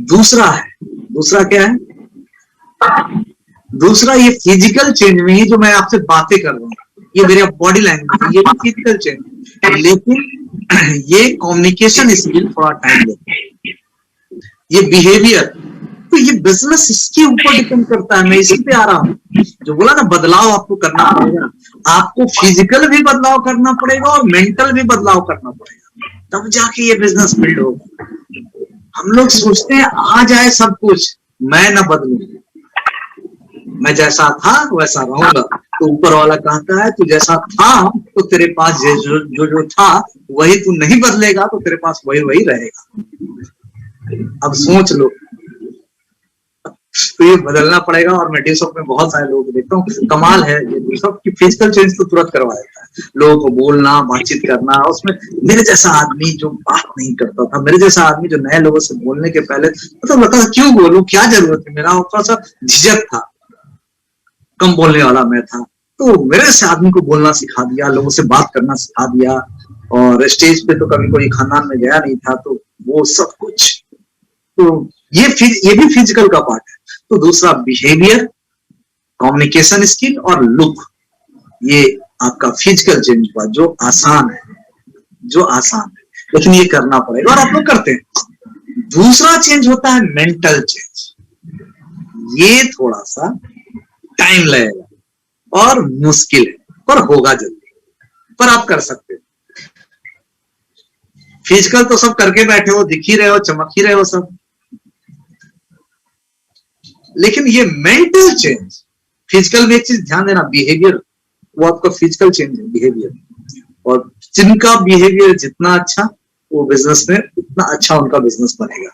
दूसरा क्या है? दूसरा ये फिजिकल चेंज में ही जो मैं आपसे बातें कर रहा हूँ, ये मेरे बॉडी लैंग्वेज है, ये भी फिजिकल चेंज है, लेकिन ये कम्युनिकेशन स्किल थोड़ा टाइम लेता है। ये बिहेवियर, तो ये बिजनेस इसके ऊपर डिपेंड करता है। मैं इसी पे आ रहा हूँ, जो बोला ना बदलाव आपको करना पड़ेगा, आपको फिजिकल भी बदलाव करना पड़ेगा और मेंटल भी बदलाव करना पड़ेगा, तब जाके ये बिजनेस बिल्ड होगा। हम लोग सोचते हैं आ जाए सब कुछ, मैं ना बदलूं, मैं जैसा था वैसा रहूंगा। तो ऊपर वाला कहता है तू जैसा था तो तेरे पास जो था वही, तू नहीं बदलेगा तो तेरे पास वही रहेगा। अब सोच लो, तो ये बदलना पड़ेगा। और मैं ड्यूसॉफ्ट में बहुत सारे लोगों को देखता हूँ, कमाल है ये ड्यूसॉफ्ट की फिजिकल चेंज तो तुरंत करवा देता है। लोगों को बोलना, बातचीत करना, उसमें मेरे जैसा आदमी जो बात नहीं करता था, मेरे जैसा आदमी जो नए लोगों से बोलने के पहले मतलब लगता था क्यों बोलूं, क्या जरूरत है, मेरा थोड़ा सा झिझक था, कम बोलने वाला मैं था। तो मेरे जैसे आदमी को बोलना सिखा दिया, लोगों से बात करना सिखा दिया। और स्टेज पे तो कभी कोई खानदान में गया नहीं था, तो वो सब कुछ, तो ये भी फिजिकल का पार्ट है। तो दूसरा बिहेवियर, कम्युनिकेशन स्किल और लुक, ये आपका फिजिकल चेंज हुआ, जो आसान है, लेकिन ये करना पड़ेगा और आप लोग करते हैं। दूसरा चेंज होता है मेंटल चेंज। ये थोड़ा सा टाइम लगेगा और मुश्किल है, पर होगा जल्दी, पर आप कर सकते हो। फिजिकल तो सब करके बैठे हो, दिख ही रहे हो, चमक ही रहे हो सब, लेकिन ये मेंटल चेंज, फिजिकल में एक चीज ध्यान देना, बिहेवियर, वो आपका फिजिकल चेंज है, बिहेवियर। और जिनका बिहेवियर जितना अच्छा, वो बिजनेस में उतना अच्छा उनका बिजनेस बनेगा,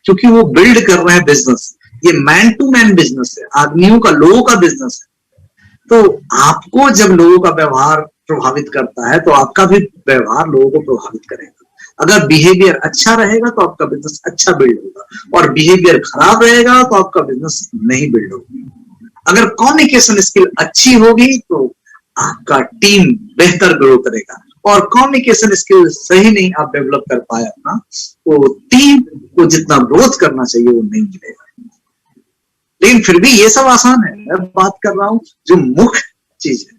क्योंकि वो बिल्ड कर रहे हैं बिजनेस। ये मैन टू मैन बिजनेस है, आदमियों का, लोगों का बिजनेस है। तो आपको जब लोगों का व्यवहार प्रभावित करता है, तो आपका भी व्यवहार लोगों को प्रभावित करेगा। अगर बिहेवियर अच्छा रहेगा तो आपका बिजनेस अच्छा बिल्ड होगा, और बिहेवियर खराब रहेगा तो आपका बिजनेस नहीं बिल्ड होगा। अगर कम्युनिकेशन स्किल अच्छी होगी तो आपका टीम बेहतर ग्रो करेगा, और कम्युनिकेशन स्किल सही नहीं आप डेवलप कर पाए अपना, तो टीम को जितना ग्रोथ करना चाहिए वो नहीं मिलेगा। लेकिन फिर भी ये सब आसान है, मैं बात कर रहा हूं जो मुख्य चीज है,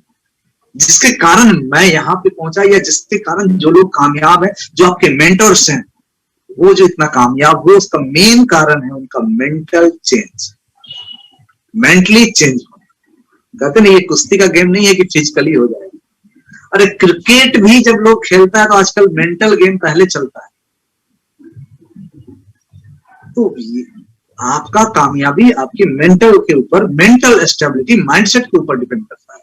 जिसके कारण मैं यहाँ पे पहुंचा, या जिसके कारण जो लोग कामयाब है, जो आपके मेंटर्स हैं, वो जो इतना कामयाब हुए, उसका मेन कारण है उनका मेंटल चेंज, मेंटली चेंज। कहते नहीं, ये कुश्ती का गेम नहीं है कि फिजिकली हो जाएगा। अरे क्रिकेट भी जब लोग खेलता है तो आजकल मेंटल गेम पहले चलता है। तो आपका कामयाबी आपके मेंटल के ऊपर, मेंटल स्टेबिलिटी, माइंडसेट के ऊपर डिपेंड करता है।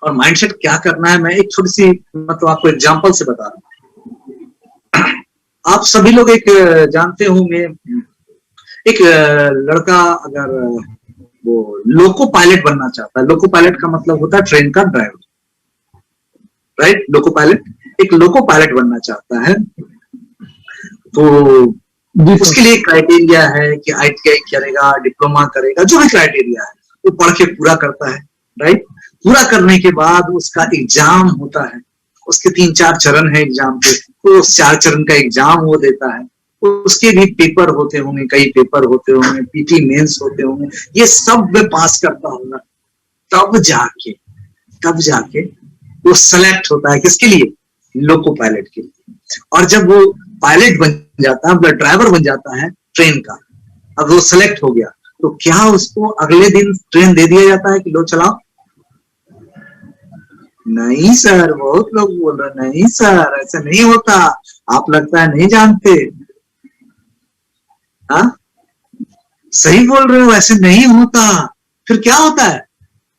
और माइंडसेट क्या करना है, मैं एक छोटी सी मतलब आपको एग्जांपल से बता रहा हूं। आप सभी लोग एक जानते होंगे, एक लड़का अगर वो लोको पायलट बनना चाहता है, लोको पायलट का मतलब होता है ट्रेन का ड्राइवर, राइट। लोको पायलट, एक लोको पायलट बनना चाहता है, तो उसके लिए क्राइटेरिया है कि ITI करेगा, डिप्लोमा करेगा, जो भी क्राइटेरिया है वो पढ़ के पूरा करता है, राइट। पूरा करने के बाद उसका एग्जाम होता है, उसके 3-4 चरण है एग्जाम के, तो उस 4 चरण का एग्जाम वो देता है। उसके भी पेपर होते होंगे, कई पेपर होते होंगे, PT मेंस होते होंगे, ये सब में पास करता होगा, तब जाके वो सेलेक्ट होता है, किसके लिए, लोको पायलट के लिए। और जब वो पायलट बन जाता है, मतलब ड्राइवर बन जाता है ट्रेन का, अब वो सेलेक्ट हो गया, तो क्या उसको अगले दिन ट्रेन दे दिया जाता है कि लो चलाओ? नहीं सर, बहुत लोग बोल रहे नहीं सर, ऐसा नहीं होता, आप लगता है नहीं जानते। हाँ, सही बोल रहे हो, ऐसे नहीं होता। फिर क्या होता है?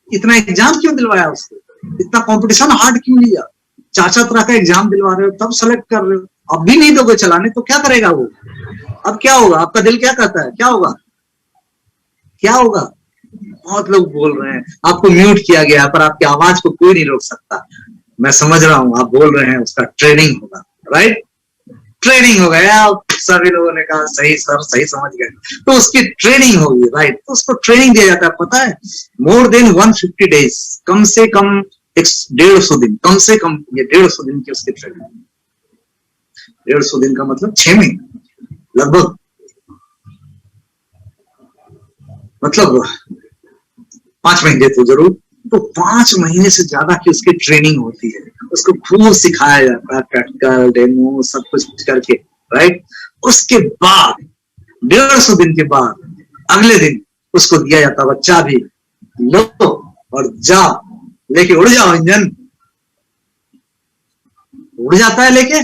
इतना एग्जाम क्यों दिलवाया उसको, इतना कंपटीशन हार्ड क्यों लिया, 4-4 तरह का एग्जाम दिलवा रहे हो, तब सेलेक्ट कर रहे हो, अब भी नहीं दोगे चलाने तो क्या करेगा वो? अब क्या होगा? आपका दिल क्या कहता है, क्या होगा, क्या होगा? बहुत लोग बोल रहे हैं आपको म्यूट किया गया, पर आपकी आवाज को कोई नहीं रोक सकता। मैं समझ रहा हूं, आप बोल रहे हैं उसका ट्रेनिंग होगा, राइट। ट्रेनिंग हो गया, सभी लोगों ने कहा सही सर, सही समझ गए, तो उसकी ट्रेनिंग होगी, राइट। तो उसको ट्रेनिंग दिया जाता है, पता है, मोर देन 150 डेज, कम से कम 150 दिन, कम से कम ये 150 दिन की उसकी ट्रेनिंग। 150 दिन का मतलब 6 महीने लगभग, मतलब 5 महीने तो जरूर, तो 5 महीने से ज्यादा की उसकी ट्रेनिंग होती है। उसको खूब सिखाया जाता है, प्रैक्टिकल, डेमो, सब कुछ करके, राइट। उसके बाद 150 दिन के बाद अगले दिन उसको दिया जाता है चाबी, लो और जा, लेके उड़ जाओ, इंजन उड़ जाता है लेके।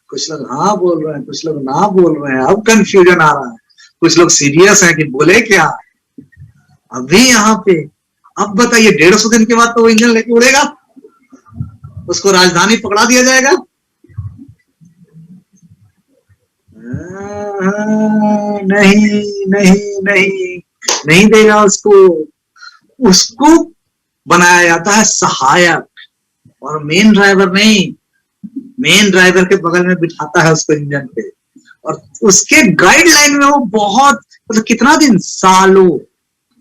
कुछ लोग हाँ बोल रहे हैं, कुछ लोग ना बोल रहे हैं, अब कंफ्यूजन आ रहा है। कुछ लोग सीरियस है कि बोले क्या अभी यहाँ पे। अब बताइए 150 दिन के बाद तो वो इंजन लेके उड़ेगा, उसको राजधानी पकड़ा दिया जाएगा। नहीं नहीं नहीं नहीं देगा उसको। उसको बनाया जाता है सहायक, और मेन ड्राइवर नहीं। मेन ड्राइवर के बगल में बिठाता है उसको इंजन पे, और उसके गाइडलाइन में वो बहुत मतलब कितना दिन, सालों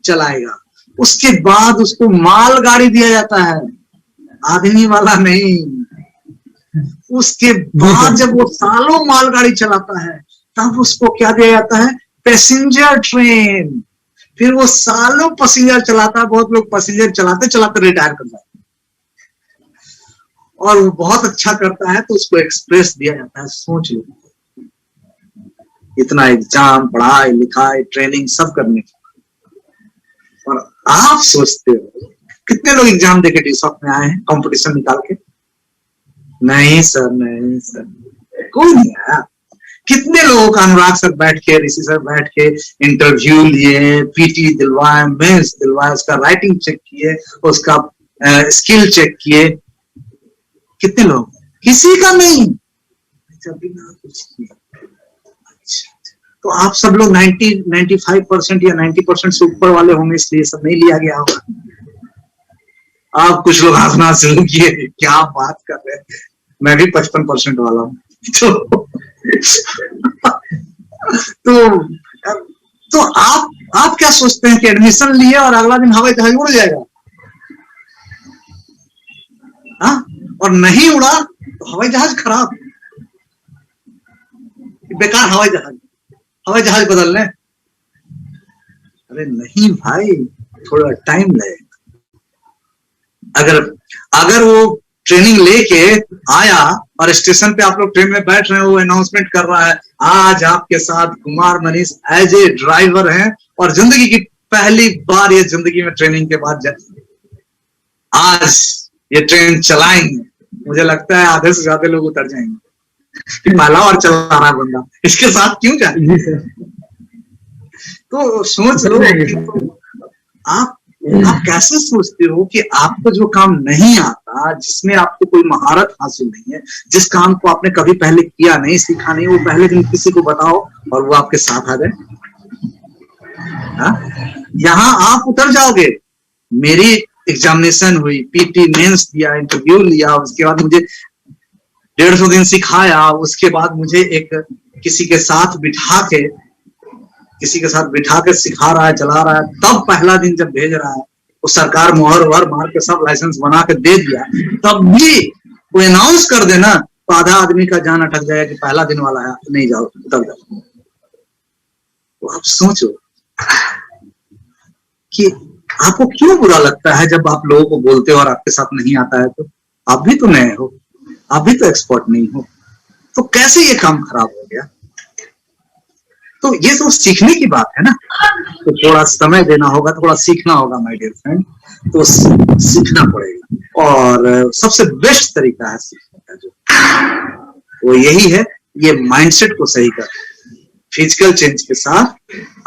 चलाएगा। उसके बाद उसको माल गाड़ी दिया जाता है, आदमी वाला नहीं। उसके बाद जब वो सालों मालगाड़ी चलाता है तब उसको क्या दिया जाता है, पैसेंजर ट्रेन। फिर वो सालों पैसेंजर चलाता है। बहुत लोग पैसेंजर चलाते चलाते रिटायर कर जाते हैं, और वो बहुत अच्छा करता है तो उसको एक्सप्रेस दिया जाता है। सोच लो, इतना एग्जाम, पढ़ाई लिखाई, ट्रेनिंग सब करने की, और आप सोचते हो कितने लोग एग्जाम देके टीसॉक में आए हैं कंपटीशन निकाल के? नहीं सर, नहीं सर, कोई नहीं आया। कितने लोगों का अनुराग सर बैठ के, ऋषि सर बैठ के इंटरव्यू लिए, पीटी दिलवाए, मेंस दिलवाए, उसका राइटिंग चेक किए, उसका स्किल चेक किए। कितने लोग? किसी का नहीं। तो आप सब लोग 95% या 90% से ऊपर वाले होंगे, इसलिए सब नहीं लिया गया होगा। आप कुछ लोग हंसना शुरू किए, क्या बात कर रहे हैं, मैं भी 55% वाला हूँ। तो आप क्या सोचते हैं कि एडमिशन लिए और अगला दिन हवाई जहाज उड़ जाएगा? हाँ? और नहीं उड़ा तो हवाई जहाज खराब, बेकार हवाई जहाज बदल लें। अरे नहीं भाई, थोड़ा टाइम लगेगा। अगर वो ट्रेनिंग लेके आया और स्टेशन पे आप लोग ट्रेन में बैठ रहे हैं, वो अनाउंसमेंट कर रहा है, आज आपके साथ Kumar Manish as a driver हैं, और जिंदगी की पहली बार ये जिंदगी में ट्रेनिंग के बाद आज ये ट्रेन चलाएंगे। मुझे लगता है आधे से ज्यादा लोग उतर जाएंगे कि पहला और चला रहा है बंदा, इसके साथ क्यों जाए। तो सोच लो तो आप कैसे सोचते हो कि आपको जो काम नहीं आता, जिसमें आपको कोई महारत हासिल नहीं है, जिस काम को आपने कभी पहले किया नहीं, सीखा नहीं, वो पहले दिन किसी को बताओ और वो आपके साथ आ जाए। यहाँ आप उतर जाओगे। मेरी एग्जामिनेशन हुई, पीटी मेंस दिया, इंटरव्यू लिया, उसके बाद मुझे 150 दिन सिखाया, उसके बाद मुझे किसी के साथ बिठा के सिखा रहा है, चला रहा है। तब पहला दिन जब भेज रहा है, वो सरकार मोहर वहर मार के सब लाइसेंस बना के दे दिया, तब भी वो अनाउंस कर देना तो आधा आदमी का जान अटक जाएगा कि पहला दिन वाला है, नहीं जाओ, उतर जाओ। तो आप सोचो कि आपको क्यों बुरा लगता है जब आप लोगों को बोलते हो और आपके साथ नहीं आता है। तो आप भी तो नए हो, आप भी तो एक्सपर्ट नहीं हो, तो कैसे ये काम खराब हो गया। तो ये तो सीखने की बात है ना, तो थोड़ा समय देना होगा, थोड़ा सीखना होगा माय डियर फ्रेंड। तो सीखना पड़ेगा, और सबसे बेस्ट तरीका है सीखने का जो वो यही है, ये माइंडसेट को सही कर। फिजिकल चेंज के साथ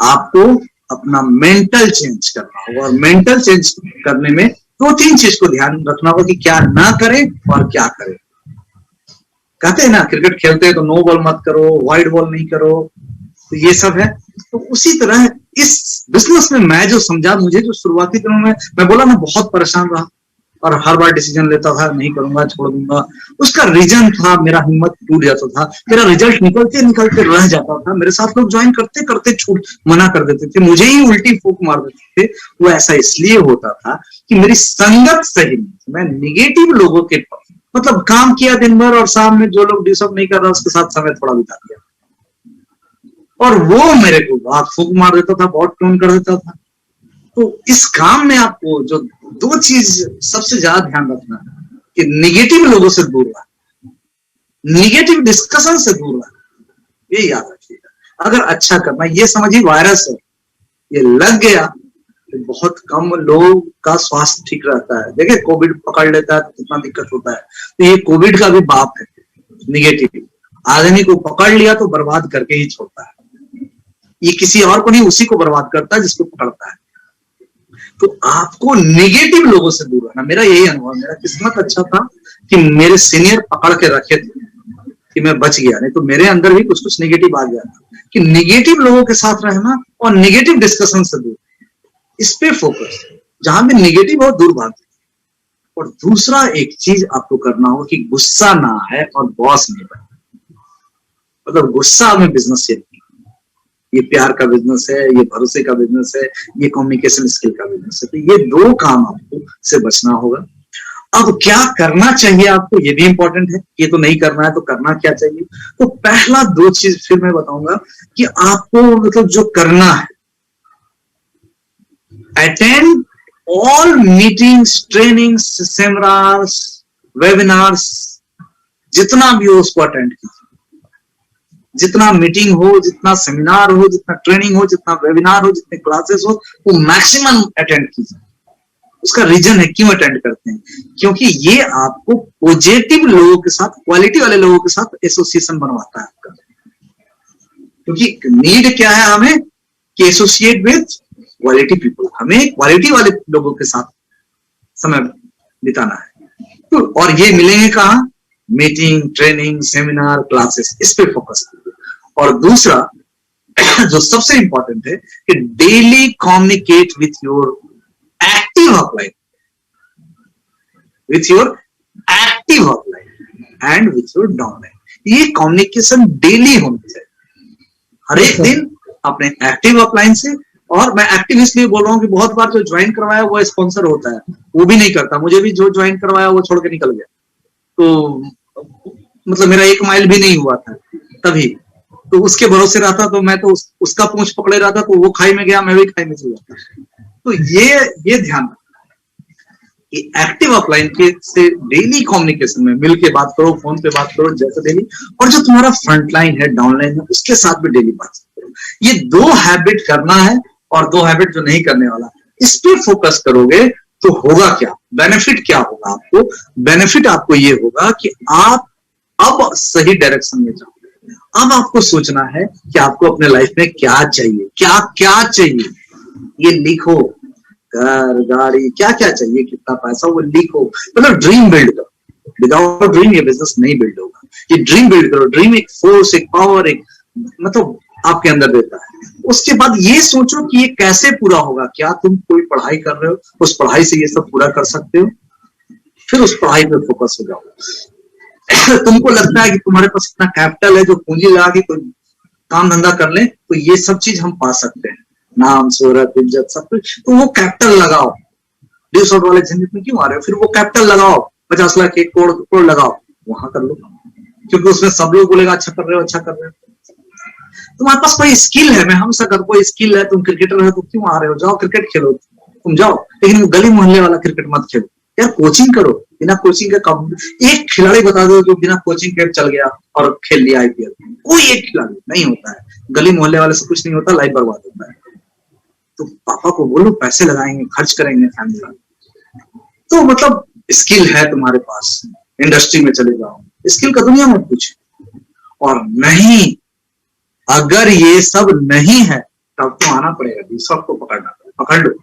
आपको अपना मेंटल चेंज करना होगा, और मेंटल चेंज करने में 2-3 चीज को ध्यान रखना होगा कि क्या ना करें और क्या करें। कहते हैं ना, क्रिकेट खेलते हैं तो नो बॉल मत करो, वाइड बॉल नहीं करो, तो ये सब है। तो उसी तरह इस बिजनेस में मैं जो समझा, मुझे जो शुरुआती दिनों में मैं बोला मैं बहुत परेशान रहा और हर बार डिसीजन लेता था, नहीं करूंगा, छोड़ दूंगा। उसका रीजन था मेरा हिम्मत टूट जाता था, मेरा रिजल्ट निकलते निकलते रह जाता था, मेरे साथ लोग ज्वाइन करते करते छूट मना कर देते थे, मुझे ही उल्टी फूक मार देते थे। वो ऐसा इसलिए होता था कि मेरी संगत सही नहीं, मैं निगेटिव लोगों के मतलब काम किया दिन भर, और शाम में जो लोग डिस्टर्ब नहीं कर रहा उसके साथ समय थोड़ा बिता दिया, और वो मेरे को बहुत फूक मार देता था, बहुत टोन कर देता था। तो इस काम में आपको जो 2 चीज सबसे ज्यादा ध्यान रखना है कि निगेटिव लोगों से दूर रहा, निगेटिव डिस्कशन से दूर रहा, ये याद रखिएगा। अगर अच्छा करना, ये समझिए वायरस है, ये लग गया तो बहुत कम लोग का स्वास्थ्य ठीक रहता है। देखिए कोविड पकड़ लेता है तो कितना दिक्कत होता है, तो ये कोविड का भी बाप है निगेटिव। आदमी को पकड़ लिया तो बर्बाद करके ही छोड़ता है, ये किसी और को नहीं, उसी को बर्बाद करता है जिसको पकड़ता है। तो आपको नेगेटिव लोगों से दूर रहना, मेरा यही अनुभव। मेरा किस्मत अच्छा था कि मेरे सीनियर पकड़ के रखे थे, कि मैं बच गया, नहीं तो मेरे अंदर भी कुछ कुछ निगेटिव आ गया था कि निगेटिव लोगों के साथ रहना और निगेटिव डिस्कशन से दूर, इस पे फोकस, जहां भी निगेटिव हो दूर भाग। और दूसरा एक चीज आपको करना होगा कि गुस्सा ना है और बॉस नहीं बने। मतलब गुस्सा में बिजनेस से, ये प्यार का बिजनेस है, ये भरोसे का बिजनेस है, ये कम्युनिकेशन स्किल का बिजनेस है। तो ये दो काम आपको से बचना होगा। अब क्या करना चाहिए आपको, ये भी इंपॉर्टेंट है। ये तो नहीं करना है तो करना क्या चाहिए? तो पहला दो चीज फिर मैं बताऊंगा कि आपको मतलब जो करना है, attend all meetings, trainings, seminars, webinars, जितना भी हो उसको अटेंड कीजिए। जितना मीटिंग हो, जितना सेमिनार हो, जितना ट्रेनिंग हो, जितना वेबिनार हो, जितने क्लासेस हो, वो मैक्सिमम अटेंड कीजिए। उसका रीजन है क्यों अटेंड करते हैं, क्योंकि ये आपको पॉजिटिव लोगों के साथ, क्वालिटी वाले लोगों के साथ एसोसिएशन बनवाता है आपका। क्योंकि नीड क्या है हमें कि एसोसिएट विद क्वालिटी पीपल, हमें क्वालिटी वाले लोगों के साथ समय बिताना है। तो और ये मिलेंगे कहाँ? मीटिंग, ट्रेनिंग, सेमिनार, क्लासेस, इस पे फोकस कीजिए। और दूसरा जो सबसे इंपॉर्टेंट है कि daily communicate with your active upline, with your active upline and with your downline. ये कम्युनिकेशन डेली होनी चाहिए, हर एक दिन अपने एक्टिव अपलाइन से। और मैं एक्टिव इसलिए बोल रहा हूँ कि बहुत बार जो ज्वाइन करवाया वो स्पॉन्सर होता है, वो भी नहीं करता। मुझे भी जो ज्वाइन करवाया वो छोड़ के निकल गया, तो मतलब मेरा 1 माइल भी नहीं हुआ था तभी। तो उसके भरोसे रहता तो मैं तो उसका पूंछ पकड़े रहता, तो वो खाई में गया, मैं भी खाई में चला जाता। तो ये ध्यान रखना कि एक्टिव अपलाइन के से डेली कम्युनिकेशन में मिल के बात करो, फोन पे बात करो जैसे डेली। और जो तुम्हारा फ्रंट लाइन है, डाउन लाइन है, उसके साथ भी डेली बात करो। ये 2 हैबिट करना है और 2 हैबिट जो नहीं करने वाला, इस पे फोकस करोगे तो होगा क्या, बेनिफिट क्या होगा आपको? बेनिफिट आपको ये होगा कि आप अब सही डायरेक्शन में जाओगे। अब आपको सोचना है कि आपको अपने लाइफ में क्या चाहिए, क्या क्या चाहिए, ये लिखो। घर, गाड़ी, क्या क्या चाहिए, कितना पैसा, वो लिखो। मतलब ड्रीम बिल्ड करो। विदाउट ड्रीम ये बिजनेस नहीं बिल्ड होगा। ये ड्रीम बिल्ड करो। ड्रीम एक फोर्स, एक पावर, एक मतलब आपके अंदर देता है। उसके बाद ये सोचो कि ये कैसे पूरा होगा। क्या तुम कोई पढ़ाई कर रहे हो, उस पढ़ाई से ये सब पूरा कर सकते हो? फिर उस पढ़ाई पे फोकस हो जाओ। तुमको लगता है कि तुम्हारे पास इतना कैपिटल है जो पूंजी लगा के कोई काम धंधा कर ले तो ये सब चीज हम पा सकते हैं, नाम, शोहरत, इज्जत, सब कुछ। तो वो कैपिटल लगाओ। ड्यूस वाले झंझट में क्यों आ रहे हो? फिर वो कैपिटल लगाओ, 50 लाख, 1 करोड़ लगाओ, वहां कर लो। क्योंकि उसमें सब लोग बोलेगा अच्छा कर रहे हो, अच्छा कर रहे हो। तुम्हारे पास कोई स्किल है, मैं हमसे अगर कोई स्किल है, तुम क्रिकेटर है तो क्यों आ रहे हो? जाओ क्रिकेट खेलो, तुम जाओ। लेकिन वो गली मोहल्ले वाला क्रिकेट मत खेलो यार, कोचिंग करो। बिना कोचिंग के कब एक खिलाड़ी बता दो जो बिना कोचिंग के चल गया और खेल लिया आईपीएल? कोई एक खिलाड़ी नहीं होता है। गली मोहल्ले वाले से कुछ नहीं होता, लाइफ बर्बाद होता है। तो पापा को बोलो पैसे लगाएंगे, खर्च करेंगे फैमिली वाले। तो मतलब स्किल है तुम्हारे पास, इंडस्ट्री में चले जाओ, स्किल का दुनिया में पूछे। और नहीं, अगर ये सब नहीं है तब तो आना पड़ेगा, दूसरा को पकड़ना पड़ेगा। पकड़ लो।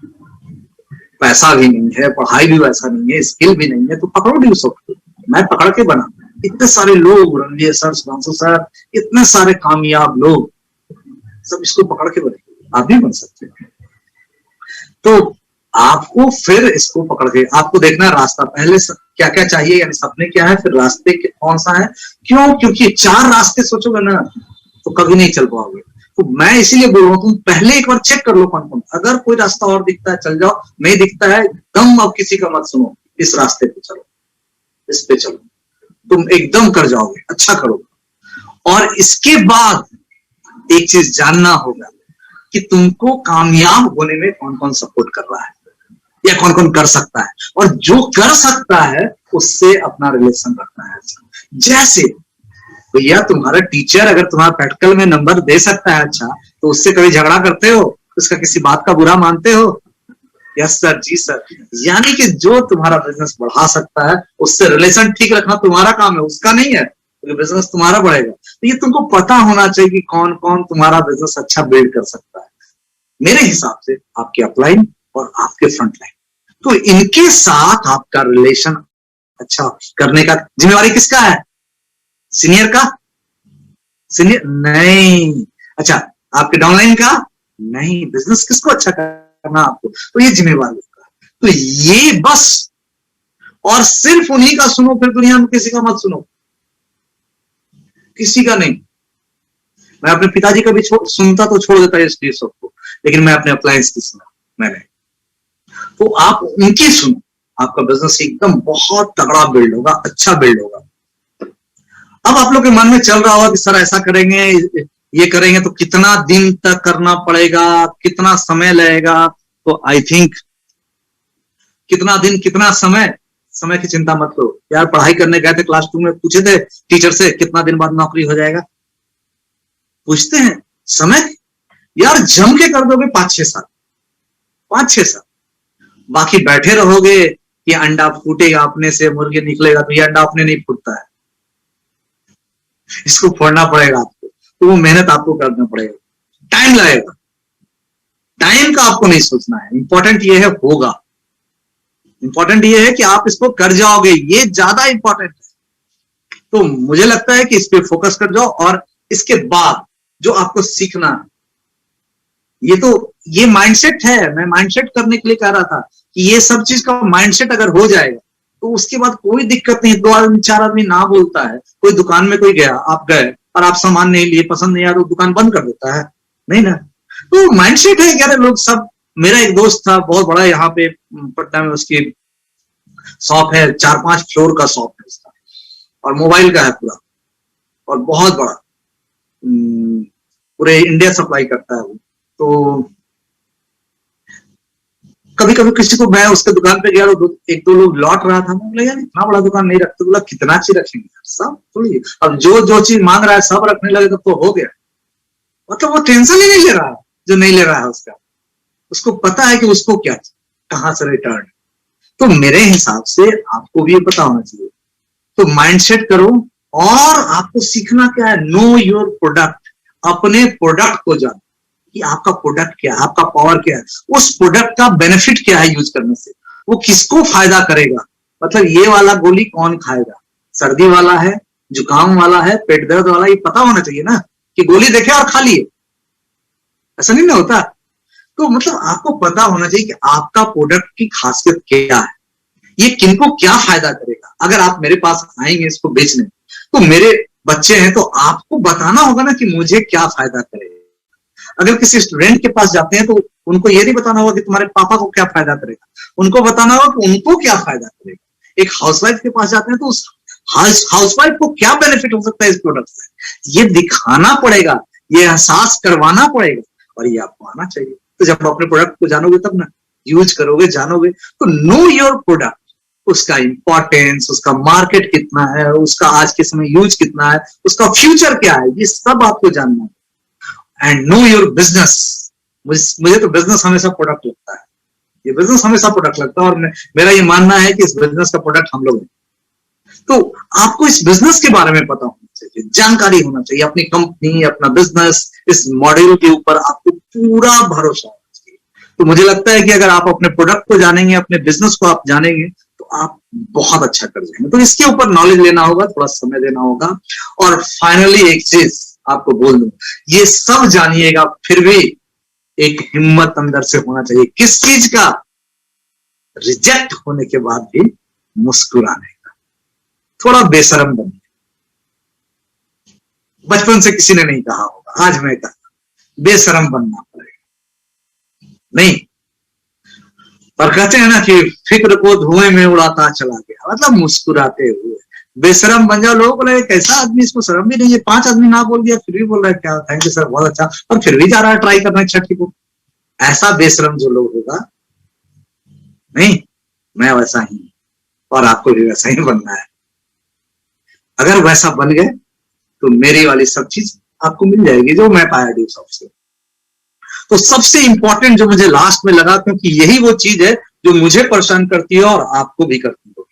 पैसा भी नहीं है, पढ़ाई भी वैसा नहीं है, स्किल भी नहीं है, तो पकड़ो दूसरा को। मैं पकड़ के बना। इतने सारे लोग, रणवीर सर, सुधांशु सर, इतने सारे कामयाब लोग, सब इसको पकड़ के बने। आप भी बन सकते हैं। तो आपको फिर इसको पकड़ के आपको देखना है रास्ता। पहले क्या क्या चाहिए, यानी सपने क्या है, फिर रास्ते कौन सा है। क्यों? क्योंकि 4 रास्ते सोचोगे ना तो कभी नहीं चल पाओगे। तो मैं इसीलिए बोल रहा हूँ, तुम पहले एक बार चेक कर लो कौन कौन। अगर कोई रास्ता और दिखता है चल जाओ, नहीं दिखता है दम अब किसी का मत सुनो, इस रास्ते पे चलो, इस पे चलो, तुम एकदम कर जाओगे, अच्छा करो। और इसके बाद एक चीज जानना होगा कि तुमको कामयाब होने में कौन कौन सपोर्ट कर रहा है या कौन कौन कर सकता है। और जो कर सकता है उससे अपना रिलेशन रखना है। जैसे भैया तुम्हारा टीचर अगर तुम्हारा प्रैक्टिकल में नंबर दे सकता है अच्छा, तो उससे कभी झगड़ा करते हो? उसका किसी बात का बुरा मानते हो? यस सर, जी सर। यानी कि जो तुम्हारा बिजनेस बढ़ा सकता है उससे रिलेशन ठीक रखना तुम्हारा काम है, उसका नहीं है, क्योंकि बिजनेस तुम्हारा बढ़ेगा। तो ये तुमको पता होना चाहिए कि कौन कौन तुम्हारा बिजनेस अच्छा बिल्ड कर सकता है। मेरे हिसाब से आपके अपलाइन और आपके फ्रंट लाइन, तो इनके साथ आपका रिलेशन अच्छा करने का जिम्मेवारी किसका है? सीनियर का सीनियर नहीं, अच्छा आपके डाउनलाइन का नहीं, बिजनेस किसको अच्छा करना आपको, तो ये जिम्मेवारी का, तो ये बस, और सिर्फ उन्हीं का सुनो, फिर दुनिया में किसी का मत सुनो, किसी का नहीं। मैं अपने पिताजी का भी सुनता तो छोड़ देता है इस चीज को, लेकिन मैं अपने अप्लायंस की सुना मैंने, तो आप उनकी सुनो, आपका बिजनेस एकदम बहुत तगड़ा बिल्ड होगा, अच्छा बिल्ड होगा। अब आप लोग के मन में चल रहा होगा कि सर ऐसा करेंगे, ये करेंगे तो कितना दिन तक करना पड़ेगा, कितना समय लगेगा, तो आई थिंक कितना दिन कितना समय, समय की चिंता मत करो यार। पढ़ाई करने गए थे क्लास 2 में, पूछे थे टीचर से कितना दिन बाद नौकरी हो जाएगा, पूछते हैं समय, यार जम के कर दोगे 5-6 साल, 5-6 साल। बाकी बैठे रहोगे कि अंडा फूटेगा अपने से, मुर्गे निकलेगा, तो ये अंडा अपने नहीं फूटता है, इसको फोड़ना पड़ेगा आपको, तो वो मेहनत आपको करना पड़ेगा, टाइम लगेगा। टाइम का आपको नहीं सोचना है, इंपॉर्टेंट ये है होगा, इंपॉर्टेंट ये है कि आप इसको कर जाओगे, ये ज्यादा इंपॉर्टेंट है। तो मुझे लगता है कि इस पे फोकस कर जाओ, और इसके बाद जो आपको सीखना है, ये माइंडसेट है, मैं माइंडसेट करने के लिए कह रहा था कि ये सब चीज का माइंडसेट अगर हो जाएगा तो उसके बाद कोई दिक्कत नहीं। 2 आदमी 4 आदमी ना बोलता है, कोई दुकान में कोई गया, आप गए और आप सामान नहीं लिए, पसंद नहीं आया तो दुकान बंद कर देता है, नहीं ना। तो माइंडसेट है क्या लोग सब। मेरा एक दोस्त था बहुत बड़ा, यहाँ पे पटना में उसकी शॉप है, 4-5 फ्लोर का शॉप है उसका, और मोबाइल का है पूरा, और बहुत बड़ा, पूरे इंडिया सप्लाई करता है वो। तो कभी कभी किसी को, मैं उसके दुकान पे गया तो 1-2 लोग लौट रहा था, मैं बोला यार इतना बड़ा दुकान नहीं रखते, बोला कितना चीज रखेंगे सब थोड़ी, अब जो चीज मांग रहा है सब रखने लगे तब तो हो गया। मतलब वो टेंशन ही नहीं ले रहा है, जो नहीं ले रहा है उसको पता है कि उसको क्या, कहां से रिटर्न। तो मेरे हिसाब से आपको भी ये पता होना चाहिए। तो माइंडसेट करो, और आपको सीखना क्या है, नो योर प्रोडक्ट, अपने प्रोडक्ट को जानो कि आपका प्रोडक्ट क्या है, आपका पावर क्या है, उस प्रोडक्ट का बेनिफिट क्या है यूज करने से, वो किसको फायदा करेगा। मतलब ये वाला गोली कौन खाएगा, सर्दी वाला है, जुकाम वाला है, पेट दर्द वाला, ये पता होना चाहिए ना, कि गोली देखे और खा लिए, ऐसा नहीं ना होता। तो मतलब आपको पता होना चाहिए कि आपका प्रोडक्ट की खासियत क्या है, ये किनको क्या फायदा करेगा। अगर आप मेरे पास आएंगे इसको बेचने, तो मेरे बच्चे हैं, तो आपको बताना होगा ना कि मुझे क्या फायदा करेगा। अगर किसी स्टूडेंट के पास जाते हैं तो उनको ये नहीं बताना होगा कि तुम्हारे पापा को क्या फायदा करेगा, उनको बताना होगा कि उनको क्या फायदा करेगा। एक हाउसवाइफ के पास जाते हैं तो उस हाउसवाइफ को क्या बेनिफिट हो सकता है इस प्रोडक्ट से, ये दिखाना पड़ेगा, ये एहसास करवाना पड़ेगा, और ये आपको आना चाहिए। तो जब अपने प्रोडक्ट को जानोगे तब ना, यूज करोगे, जानोगे। तो नो योर प्रोडक्ट, उसका इंपॉर्टेंस, उसका मार्केट कितना है, उसका आज के समय यूज कितना है, उसका फ्यूचर क्या है, ये सब आपको जानना है। एंड नो योर बिजनेस, मुझे तो बिजनेस हमेशा प्रोडक्ट लगता है, ये बिजनेस हमेशा प्रोडक्ट लगता है, और मेरा ये मानना है कि इस बिजनेस का प्रोडक्ट हम लोग हैं। तो आपको इस बिजनेस के बारे में पता होना चाहिए, जानकारी होना चाहिए, अपनी कंपनी, अपना बिजनेस, इस मॉड्यूल के ऊपर आपको पूरा भरोसा होना चाहिए। तो मुझे लगता है कि अगर आप अपने प्रोडक्ट को जानेंगे, अपने बिजनेस को आप जानेंगे, तो आप बहुत अच्छा कर जाएंगे। तो इसके ऊपर नॉलेज लेना होगा, थोड़ा समय देना होगा। और फाइनली एक चीज आपको बोल दूं, ये सब जानिएगा, फिर भी एक हिम्मत अंदर से होना चाहिए, किस चीज का, रिजेक्ट होने के बाद भी मुस्कुराने का। थोड़ा बेशरम बनिए, बचपन से किसी ने नहीं कहा होगा, आज मैं कहा, बेशरम बनना पड़ेगा, नहीं। पर कहते हैं ना कि फिक्र को धुएं में उड़ाता चला गया, मतलब मुस्कुराते हुए बेशरम बन जाओ। लोगों को लगे कैसा आदमी, इसको शर्म भी नहीं है, 5 आदमी ना बोल दिया फिर भी बोल रहा है क्या, थैंक यू सर, बहुत अच्छा, और फिर भी जा रहा है ट्राई करना छठ की को। ऐसा बेशरम जो लोग होगा, नहीं, मैं वैसा ही, और आपको भी वैसा ही बनना है। अगर वैसा बन गए तो मेरी वाली सब चीज आपको मिल जाएगी जो मैं पाया डी शॉप से। तो सबसे इंपॉर्टेंट जो मुझे लास्ट में लगा, क्योंकि यही वो चीज है जो मुझे परेशान करती है और आपको भी करती होगी,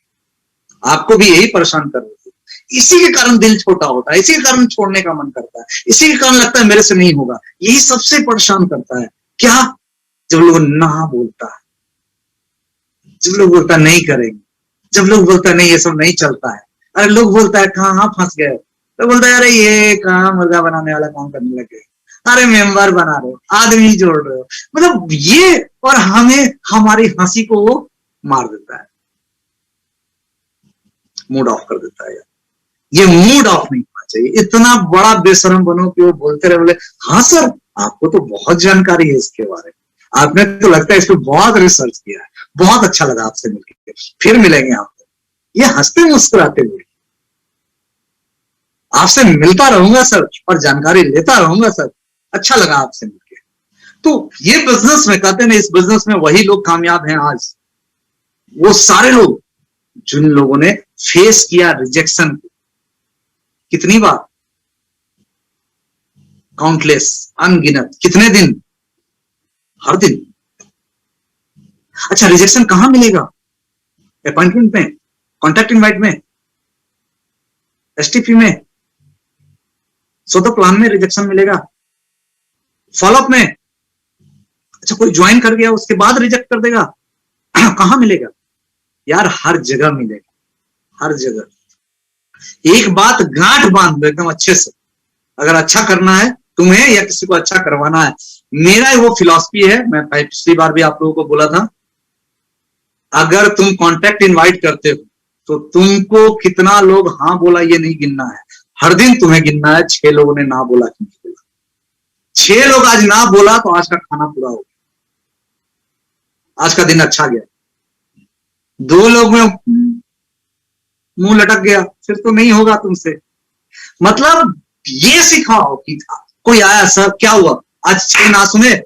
आपको भी यही परेशान कर रही है। इसी के कारण दिल छोटा होता है, इसी के कारण छोड़ने का मन करता है, इसी के कारण लगता है मेरे से नहीं होगा। यही सबसे परेशान करता है क्या, जब लोग ना बोलता है, जब लोग बोलता है नहीं करेंगे, जब लोग बोलता है नहीं ये सब नहीं चलता है, अरे लोग बोलता है कहाँ फंस गए, तो बोलता है अरे ये काम मुर्गा बनाने वाला काम करने लगे, अरे मेंबर बना रहे हो, आदमी जोड़ रहे हो, मतलब ये, और हमें हमारी हंसी को वो मार देता है, मूड ऑफ कर देता है। ये मूड ऑफ नहीं होना चाहिए। इतना बड़ा बेशरम बनो कि वो बोलते रहे, बोले हाँ सर आपको तो बहुत जानकारी है इसके बारे में, आपने तो लगता है इस पर बहुत रिसर्च किया है, बहुत अच्छा लगा आपसे मिलकर, फिर मिलेंगे आपको। ये हंसते मुस्कुराते हुए आपसे मिलता रहूंगा सर और जानकारी लेता रहूंगा सर, अच्छा लगा आपसे मिलकर। तो ये बिजनेस में कहते हैं, इस बिजनेस में वही लोग कामयाब हैं आज, वो सारे लोग जिन लोगों ने फेस किया रिजेक्शन को। कितनी बार, काउंटलेस, अनगिनत, कितने दिन, हर दिन। अच्छा रिजेक्शन कहां मिलेगा? अपॉइंटमेंट में, कॉन्टैक्ट इनवाइट में, एसटीपी में, सो प्लान में रिजेक्शन मिलेगा, फॉलोअप में। अच्छा कोई ज्वाइन कर गया उसके बाद रिजेक्ट कर देगा, कहां मिलेगा यार? हर जगह मिलेगा, हर जगह। एक बात गांठ बांध दो एकदम अच्छे से, अगर अच्छा करना है तुम्हें या किसी को अच्छा करवाना है, मेरा वो फिलॉसफी है, मैं पिछली बार भी आप लोगों को बोला था, अगर तुम कॉन्टैक्ट इनवाइट करते हो तो तुमको कितना लोग हाँ बोला ये नहीं गिनना है, हर दिन तुम्हें गिनना है 6 लोगों ने ना बोला कि नहीं बोला। 6 लोग आज ना बोला तो आज का खाना पूरा हो गया, आज का दिन अच्छा गया। 2 लोग में मुंह लटक गया, फिर तो नहीं होगा तुमसे। मतलब ये सिखाओ कि कोई आया सर क्या हुआ आज 6 ना सुने,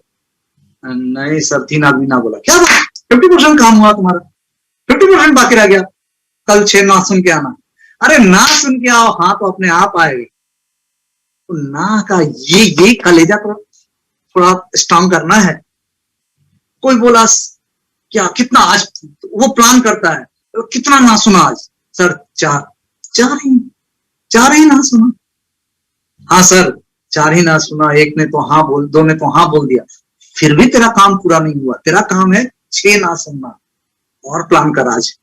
नहीं सर 3 आदमी ना बोला, क्या बात 50% काम हुआ तुम्हारा, 50% बाकी रह गया, कल 6 ना सुन के आना। अरे ना सुन के आओ, हाँ तो अपने आप आएगा। तो ना का ये कलेजा तो थोड़ा स्ट्रांग करना है। कोई बोला क्या कितना, आज वो प्लान करता है तो कितना ना सुना आज सर, 4 ही ना सुना। हाँ सर 4 ही ना सुना, एक ने तो हाँ बोल, 2 ने तो हाँ बोल दिया, फिर भी तेरा काम पूरा नहीं हुआ। तेरा काम है 6 ना सुनना, और प्लान कर आज।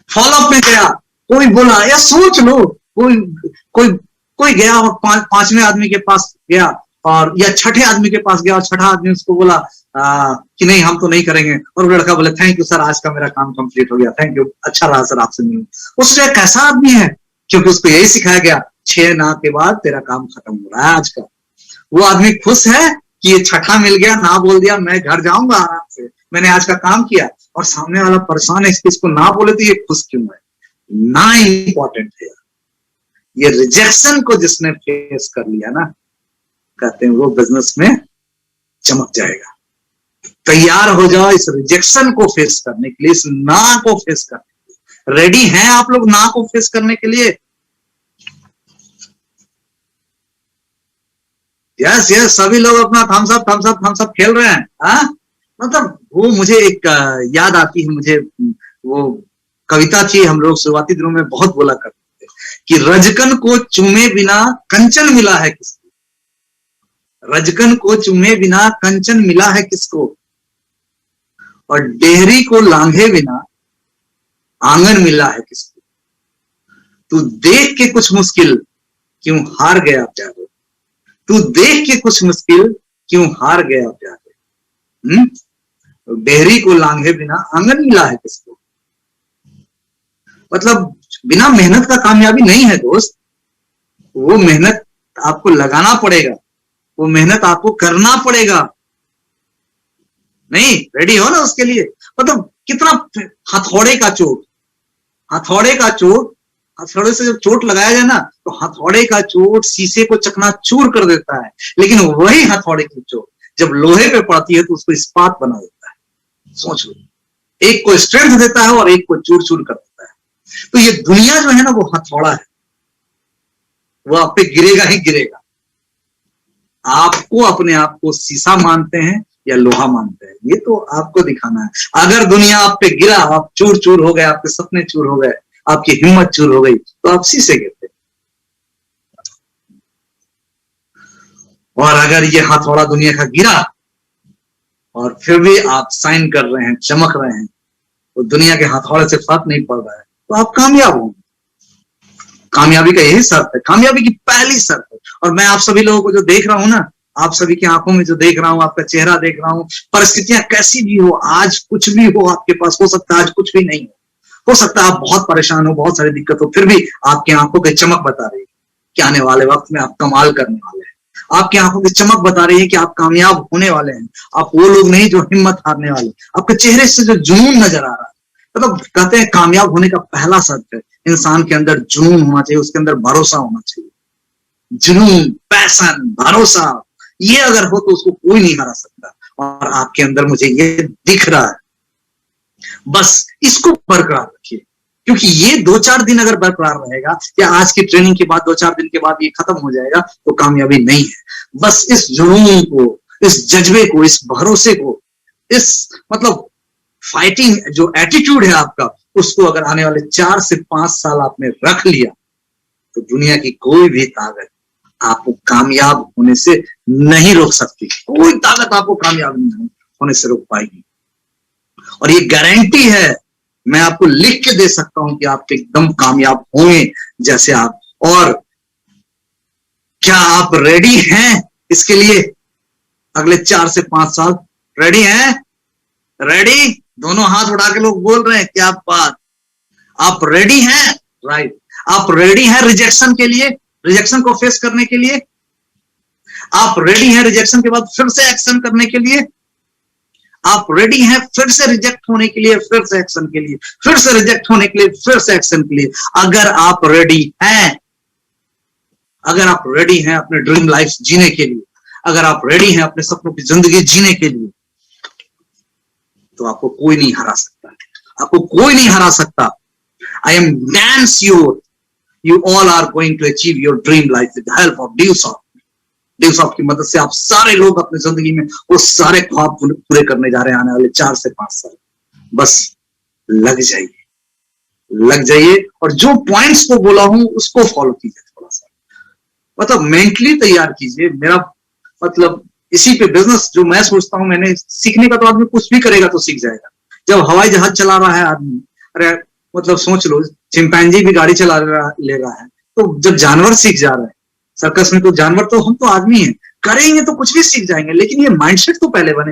फॉलोअप में गया, कोई बोला या सोच लो, कोई गया और 5वें आदमी के पास गया, और या 6ठे आदमी के पास गया और 6ठा आदमी उसको बोला कि नहीं हम तो नहीं करेंगे, और वो लड़का बोले थैंक यू सर आज का मेरा काम कंप्लीट हो गया, थैंक यू, अच्छा रहा सर आपसे मिलूं। उससे कैसा आदमी है, क्योंकि उसको यही सिखाया गया 6 ना के बाद तेरा काम खत्म हो रहा है आज का। वो आदमी खुश है कि ये 6ठा मिल गया, ना बोल दिया, मैं घर जाऊंगा आराम से, मैंने आज का काम किया। और सामने वाला परेशान है इसको ना बोले तो ये खुश क्यों है? ना इंपॉर्टेंट है। ये रिजेक्शन को जिसने फेस कर लिया ना, कहते हैं वो बिजनेस में चमक जाएगा। तैयार हो जाओ इस रिजेक्शन को फेस करने के लिए, इस ना को फेस करने के लिए। रेडी हैं आप लोग ना को फेस करने के लिए? यस यस, सभी लोग अपना थम्स अप खेल रहे हैं। हाँ मतलब वो मुझे एक याद आती है, मुझे वो कविता थी, हम लोग शुरुआती दिनों में बहुत बोला करते थे कि रजकन को चूमे बिना कंचन मिला है किसको, रजकन को चूमे बिना कंचन मिला है किसको, और डेहरी को लांघे बिना आंगन मिला है किसको। तू देख के कुछ मुश्किल क्यों हार गया प्यारे, तू देख के कुछ मुश्किल क्यों हार गया प्यारे। डेहरी को लांघे बिना आंगन मिला है किसको। मतलब बिना मेहनत का कामयाबी नहीं है दोस्त, वो मेहनत आपको लगाना पड़ेगा, वो मेहनत आपको करना पड़ेगा। नहीं रेडी हो ना उसके लिए। मतलब कितना हथौड़े का चोट, हथौड़े का चोट, हथौड़े से जब चोट लगाया जाए ना तो हथौड़े का चोट शीशे को चकनाचूर कर देता है, लेकिन वही हथौड़े की चोट जब लोहे पे पड़ती है तो उसको इस्पात बना देता है। सोच लो, एक को स्ट्रेंथ देता है और एक को चूर चूर कर देता है। तो ये दुनिया जो है ना वो हथौड़ा है, वो आप पे गिरेगा ही गिरेगा। आपको अपने आप को शीशा मानते हैं या लोहा मानते हैं, ये तो आपको दिखाना है। अगर दुनिया आप पे गिरा, आप चूर चूर हो गए, आपके सपने चूर हो गए, आपकी हिम्मत चूर हो गई, तो आप शीशे गिरते। और अगर ये हथौड़ा दुनिया का गिरा और फिर भी आप साइन कर रहे हैं, चमक रहे हैं, तो दुनिया के हथौड़े से फर्क नहीं पड़ रहा है, तो आप कामयाब होंगे। कामयाबी का यही शर्त है, कामयाबी की पहली शर्त है। और मैं आप सभी लोगों को जो देख रहा हूं ना, आप सभी की आंखों में जो देख रहा हूं, आपका चेहरा देख रहा हूं, परिस्थितियां कैसी भी हो, आज कुछ भी हो आपके पास, हो सकता है आज कुछ भी नहीं हो सकता है आप बहुत परेशान हो, बहुत सारी दिक्कत हो, फिर भी आपकी आंखों की चमक बता रही है कि आने वाले वक्त में आप कमाल करने वाले हैं। आपकी आंखों की चमक बता रही है कि आप कामयाब होने वाले हैं। आप वो लोग नहीं जो हिम्मत हारने वाले। आपके चेहरे से जो जुनून नजर आ रहा है, मतलब कहते हैं कामयाब होने का पहला शर्त है इंसान के अंदर जुनून होना चाहिए, उसके अंदर भरोसा होना चाहिए। जुनून, पैशन, भरोसा, ये अगर हो तो उसको कोई नहीं हरा सकता। और आपके अंदर मुझे ये दिख रहा है। बस इसको बरकरार रखिए, क्योंकि ये 2-4 दिन अगर बरकरार रहेगा, या आज की ट्रेनिंग के बाद 2-4 दिन के बाद ये खत्म हो जाएगा, तो कामयाबी नहीं है। बस इस जुनून को, इस जज्बे को, इस भरोसे को, इस मतलब फाइटिंग जो एटीट्यूड है आपका, उसको अगर आने वाले 4 से 5 साल आपने रख लिया, तो दुनिया की कोई भी ताकत आपको कामयाब होने से नहीं रोक सकती। कोई ताकत आपको कामयाब नहीं होने से रोक पाएगी। और ये गारंटी है, मैं आपको लिख के दे सकता हूं कि आप एकदम कामयाब होंगे जैसे आप। और क्या आप रेडी हैं इसके लिए? अगले 4 से 5 साल रेडी हैं? रेडी? दोनों हाथ उठा के लोग बोल रहे हैं, क्या बात, आप रेडी हैं? राइट। आप रेडी हैं रिजेक्शन के लिए, रिजेक्शन को फेस करने के लिए? आप रेडी हैं रिजेक्शन के बाद फिर से एक्शन करने के लिए? आप रेडी हैं फिर से रिजेक्ट होने के लिए, फिर से एक्शन के लिए, फिर से रिजेक्ट होने के लिए, फिर से एक्शन के लिए? अगर आप रेडी हैं, अगर आप रेडी हैं अपने ड्रीम लाइफ जीने के लिए, अगर आप रेडी हैं अपने सपनों की जिंदगी जीने के लिए, तो आपको कोई नहीं हरा सकता, आपको कोई नहीं हरा सकता। I am damn sure you all are going to achieve your dream life with the help of DewSoft. DewSoft की मदद से आप सारे लोग अपनी जिंदगी में वो सारे ख्वाब पूरे करने जा रहे हैं आने वाले 4 से 5 साल। बस लग जाइए, लग जाइए, और जो पॉइंट्स को बोला हूं उसको फॉलो कीजिए थोड़ा सा, मतलब मेंटली तैयार कीजिए। मेरा मतलब इसी पे बिजनेस जो मैं सोचता हूं, मैंने सीखने का तो आदमी कुछ भी करेगा तो सीख जाएगा। जब हवाई जहाज चला रहा है आदमी, अरे मतलब सोच लो, चिंपैंजी भी गाड़ी ले रहा है, तो जब जानवर सीख जा रहे हैं सर्कस में, तो जानवर तो हम तो आदमी हैं, करेंगे तो कुछ भी सीख जाएंगे। लेकिन ये माइंडसेट तो पहले बने,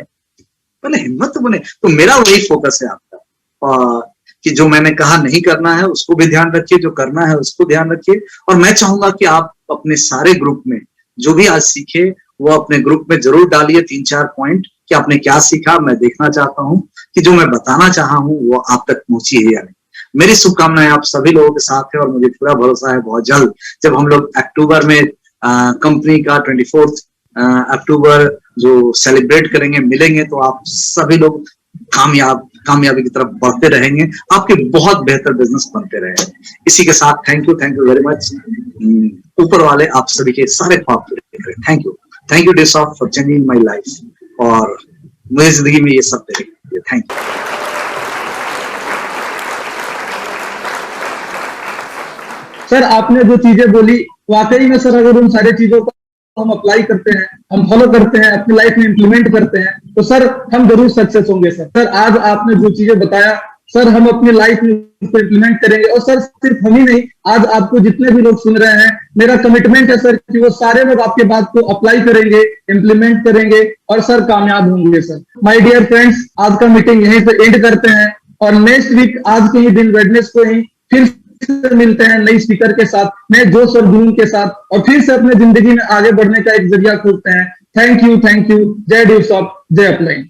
पहले हिम्मत तो बने। तो मेरा वही फोकस है आपका, और कि जो मैंने कहा नहीं करना है उसको भी ध्यान रखिए, जो करना है उसको ध्यान रखिए। और मैं चाहूंगा कि आप अपने सारे ग्रुप में जो भी आज सीखे वो अपने ग्रुप में जरूर डालिए 3-4 पॉइंट कि आपने क्या सीखा। मैं देखना चाहता हूं कि जो मैं बताना चाहा हूं वो आप तक पहुंची है या नहीं। मेरी शुभकामनाएं आप सभी लोगों के साथ है, और मुझे पूरा भरोसा है बहुत जल्द जब हम लोग अक्टूबर में कंपनी का 24 अक्टूबर जो सेलिब्रेट करेंगे, मिलेंगे, तो आप सभी लोग कामयाबी की तरफ बढ़ते रहेंगे, आपके बहुत बेहतर बिजनेस बनते रहेंगे। इसी के साथ थैंक यू वेरी मच। ऊपर वाले आप सभी के सारे ख्वाब पूरे करें। Thank you DewSoft for changing my life, और मेरी जिंदगी में ये सब देखेंगे। Thank you. सर आपने जो चीजें बोली, वाकई में सर अगर उन सारी चीजों को हम अप्लाई करते हैं, हम फॉलो करते हैं, अपनी लाइफ में इंप्लीमेंट करते हैं, तो सर हम जरूर सक्सेस होंगे। सर आज आपने जो चीजें बताया सर, हम अपनी लाइफ में उसको इंप्लीमेंट करेंगे। और सर सिर्फ हम ही नहीं, आज आपको जितने भी लोग सुन रहे हैं, मेरा कमिटमेंट है सर कि वो सारे लोग आपके बात को अप्लाई करेंगे, इंप्लीमेंट करेंगे, और सर कामयाब होंगे। सर माय डियर फ्रेंड्स, आज का मीटिंग यहीं पे एंड करते हैं, और नेक्स्ट वीक आज के ही दिन वेडनेसडे को ही फिर से मिलते हैं नई स्पीकर के साथ, नए जोश और जुनून के साथ, और फिर से अपने जिंदगी में आगे बढ़ने का एक जरिया खोजते हैं। Thank you. जय DewSoft, जय अपलाइन।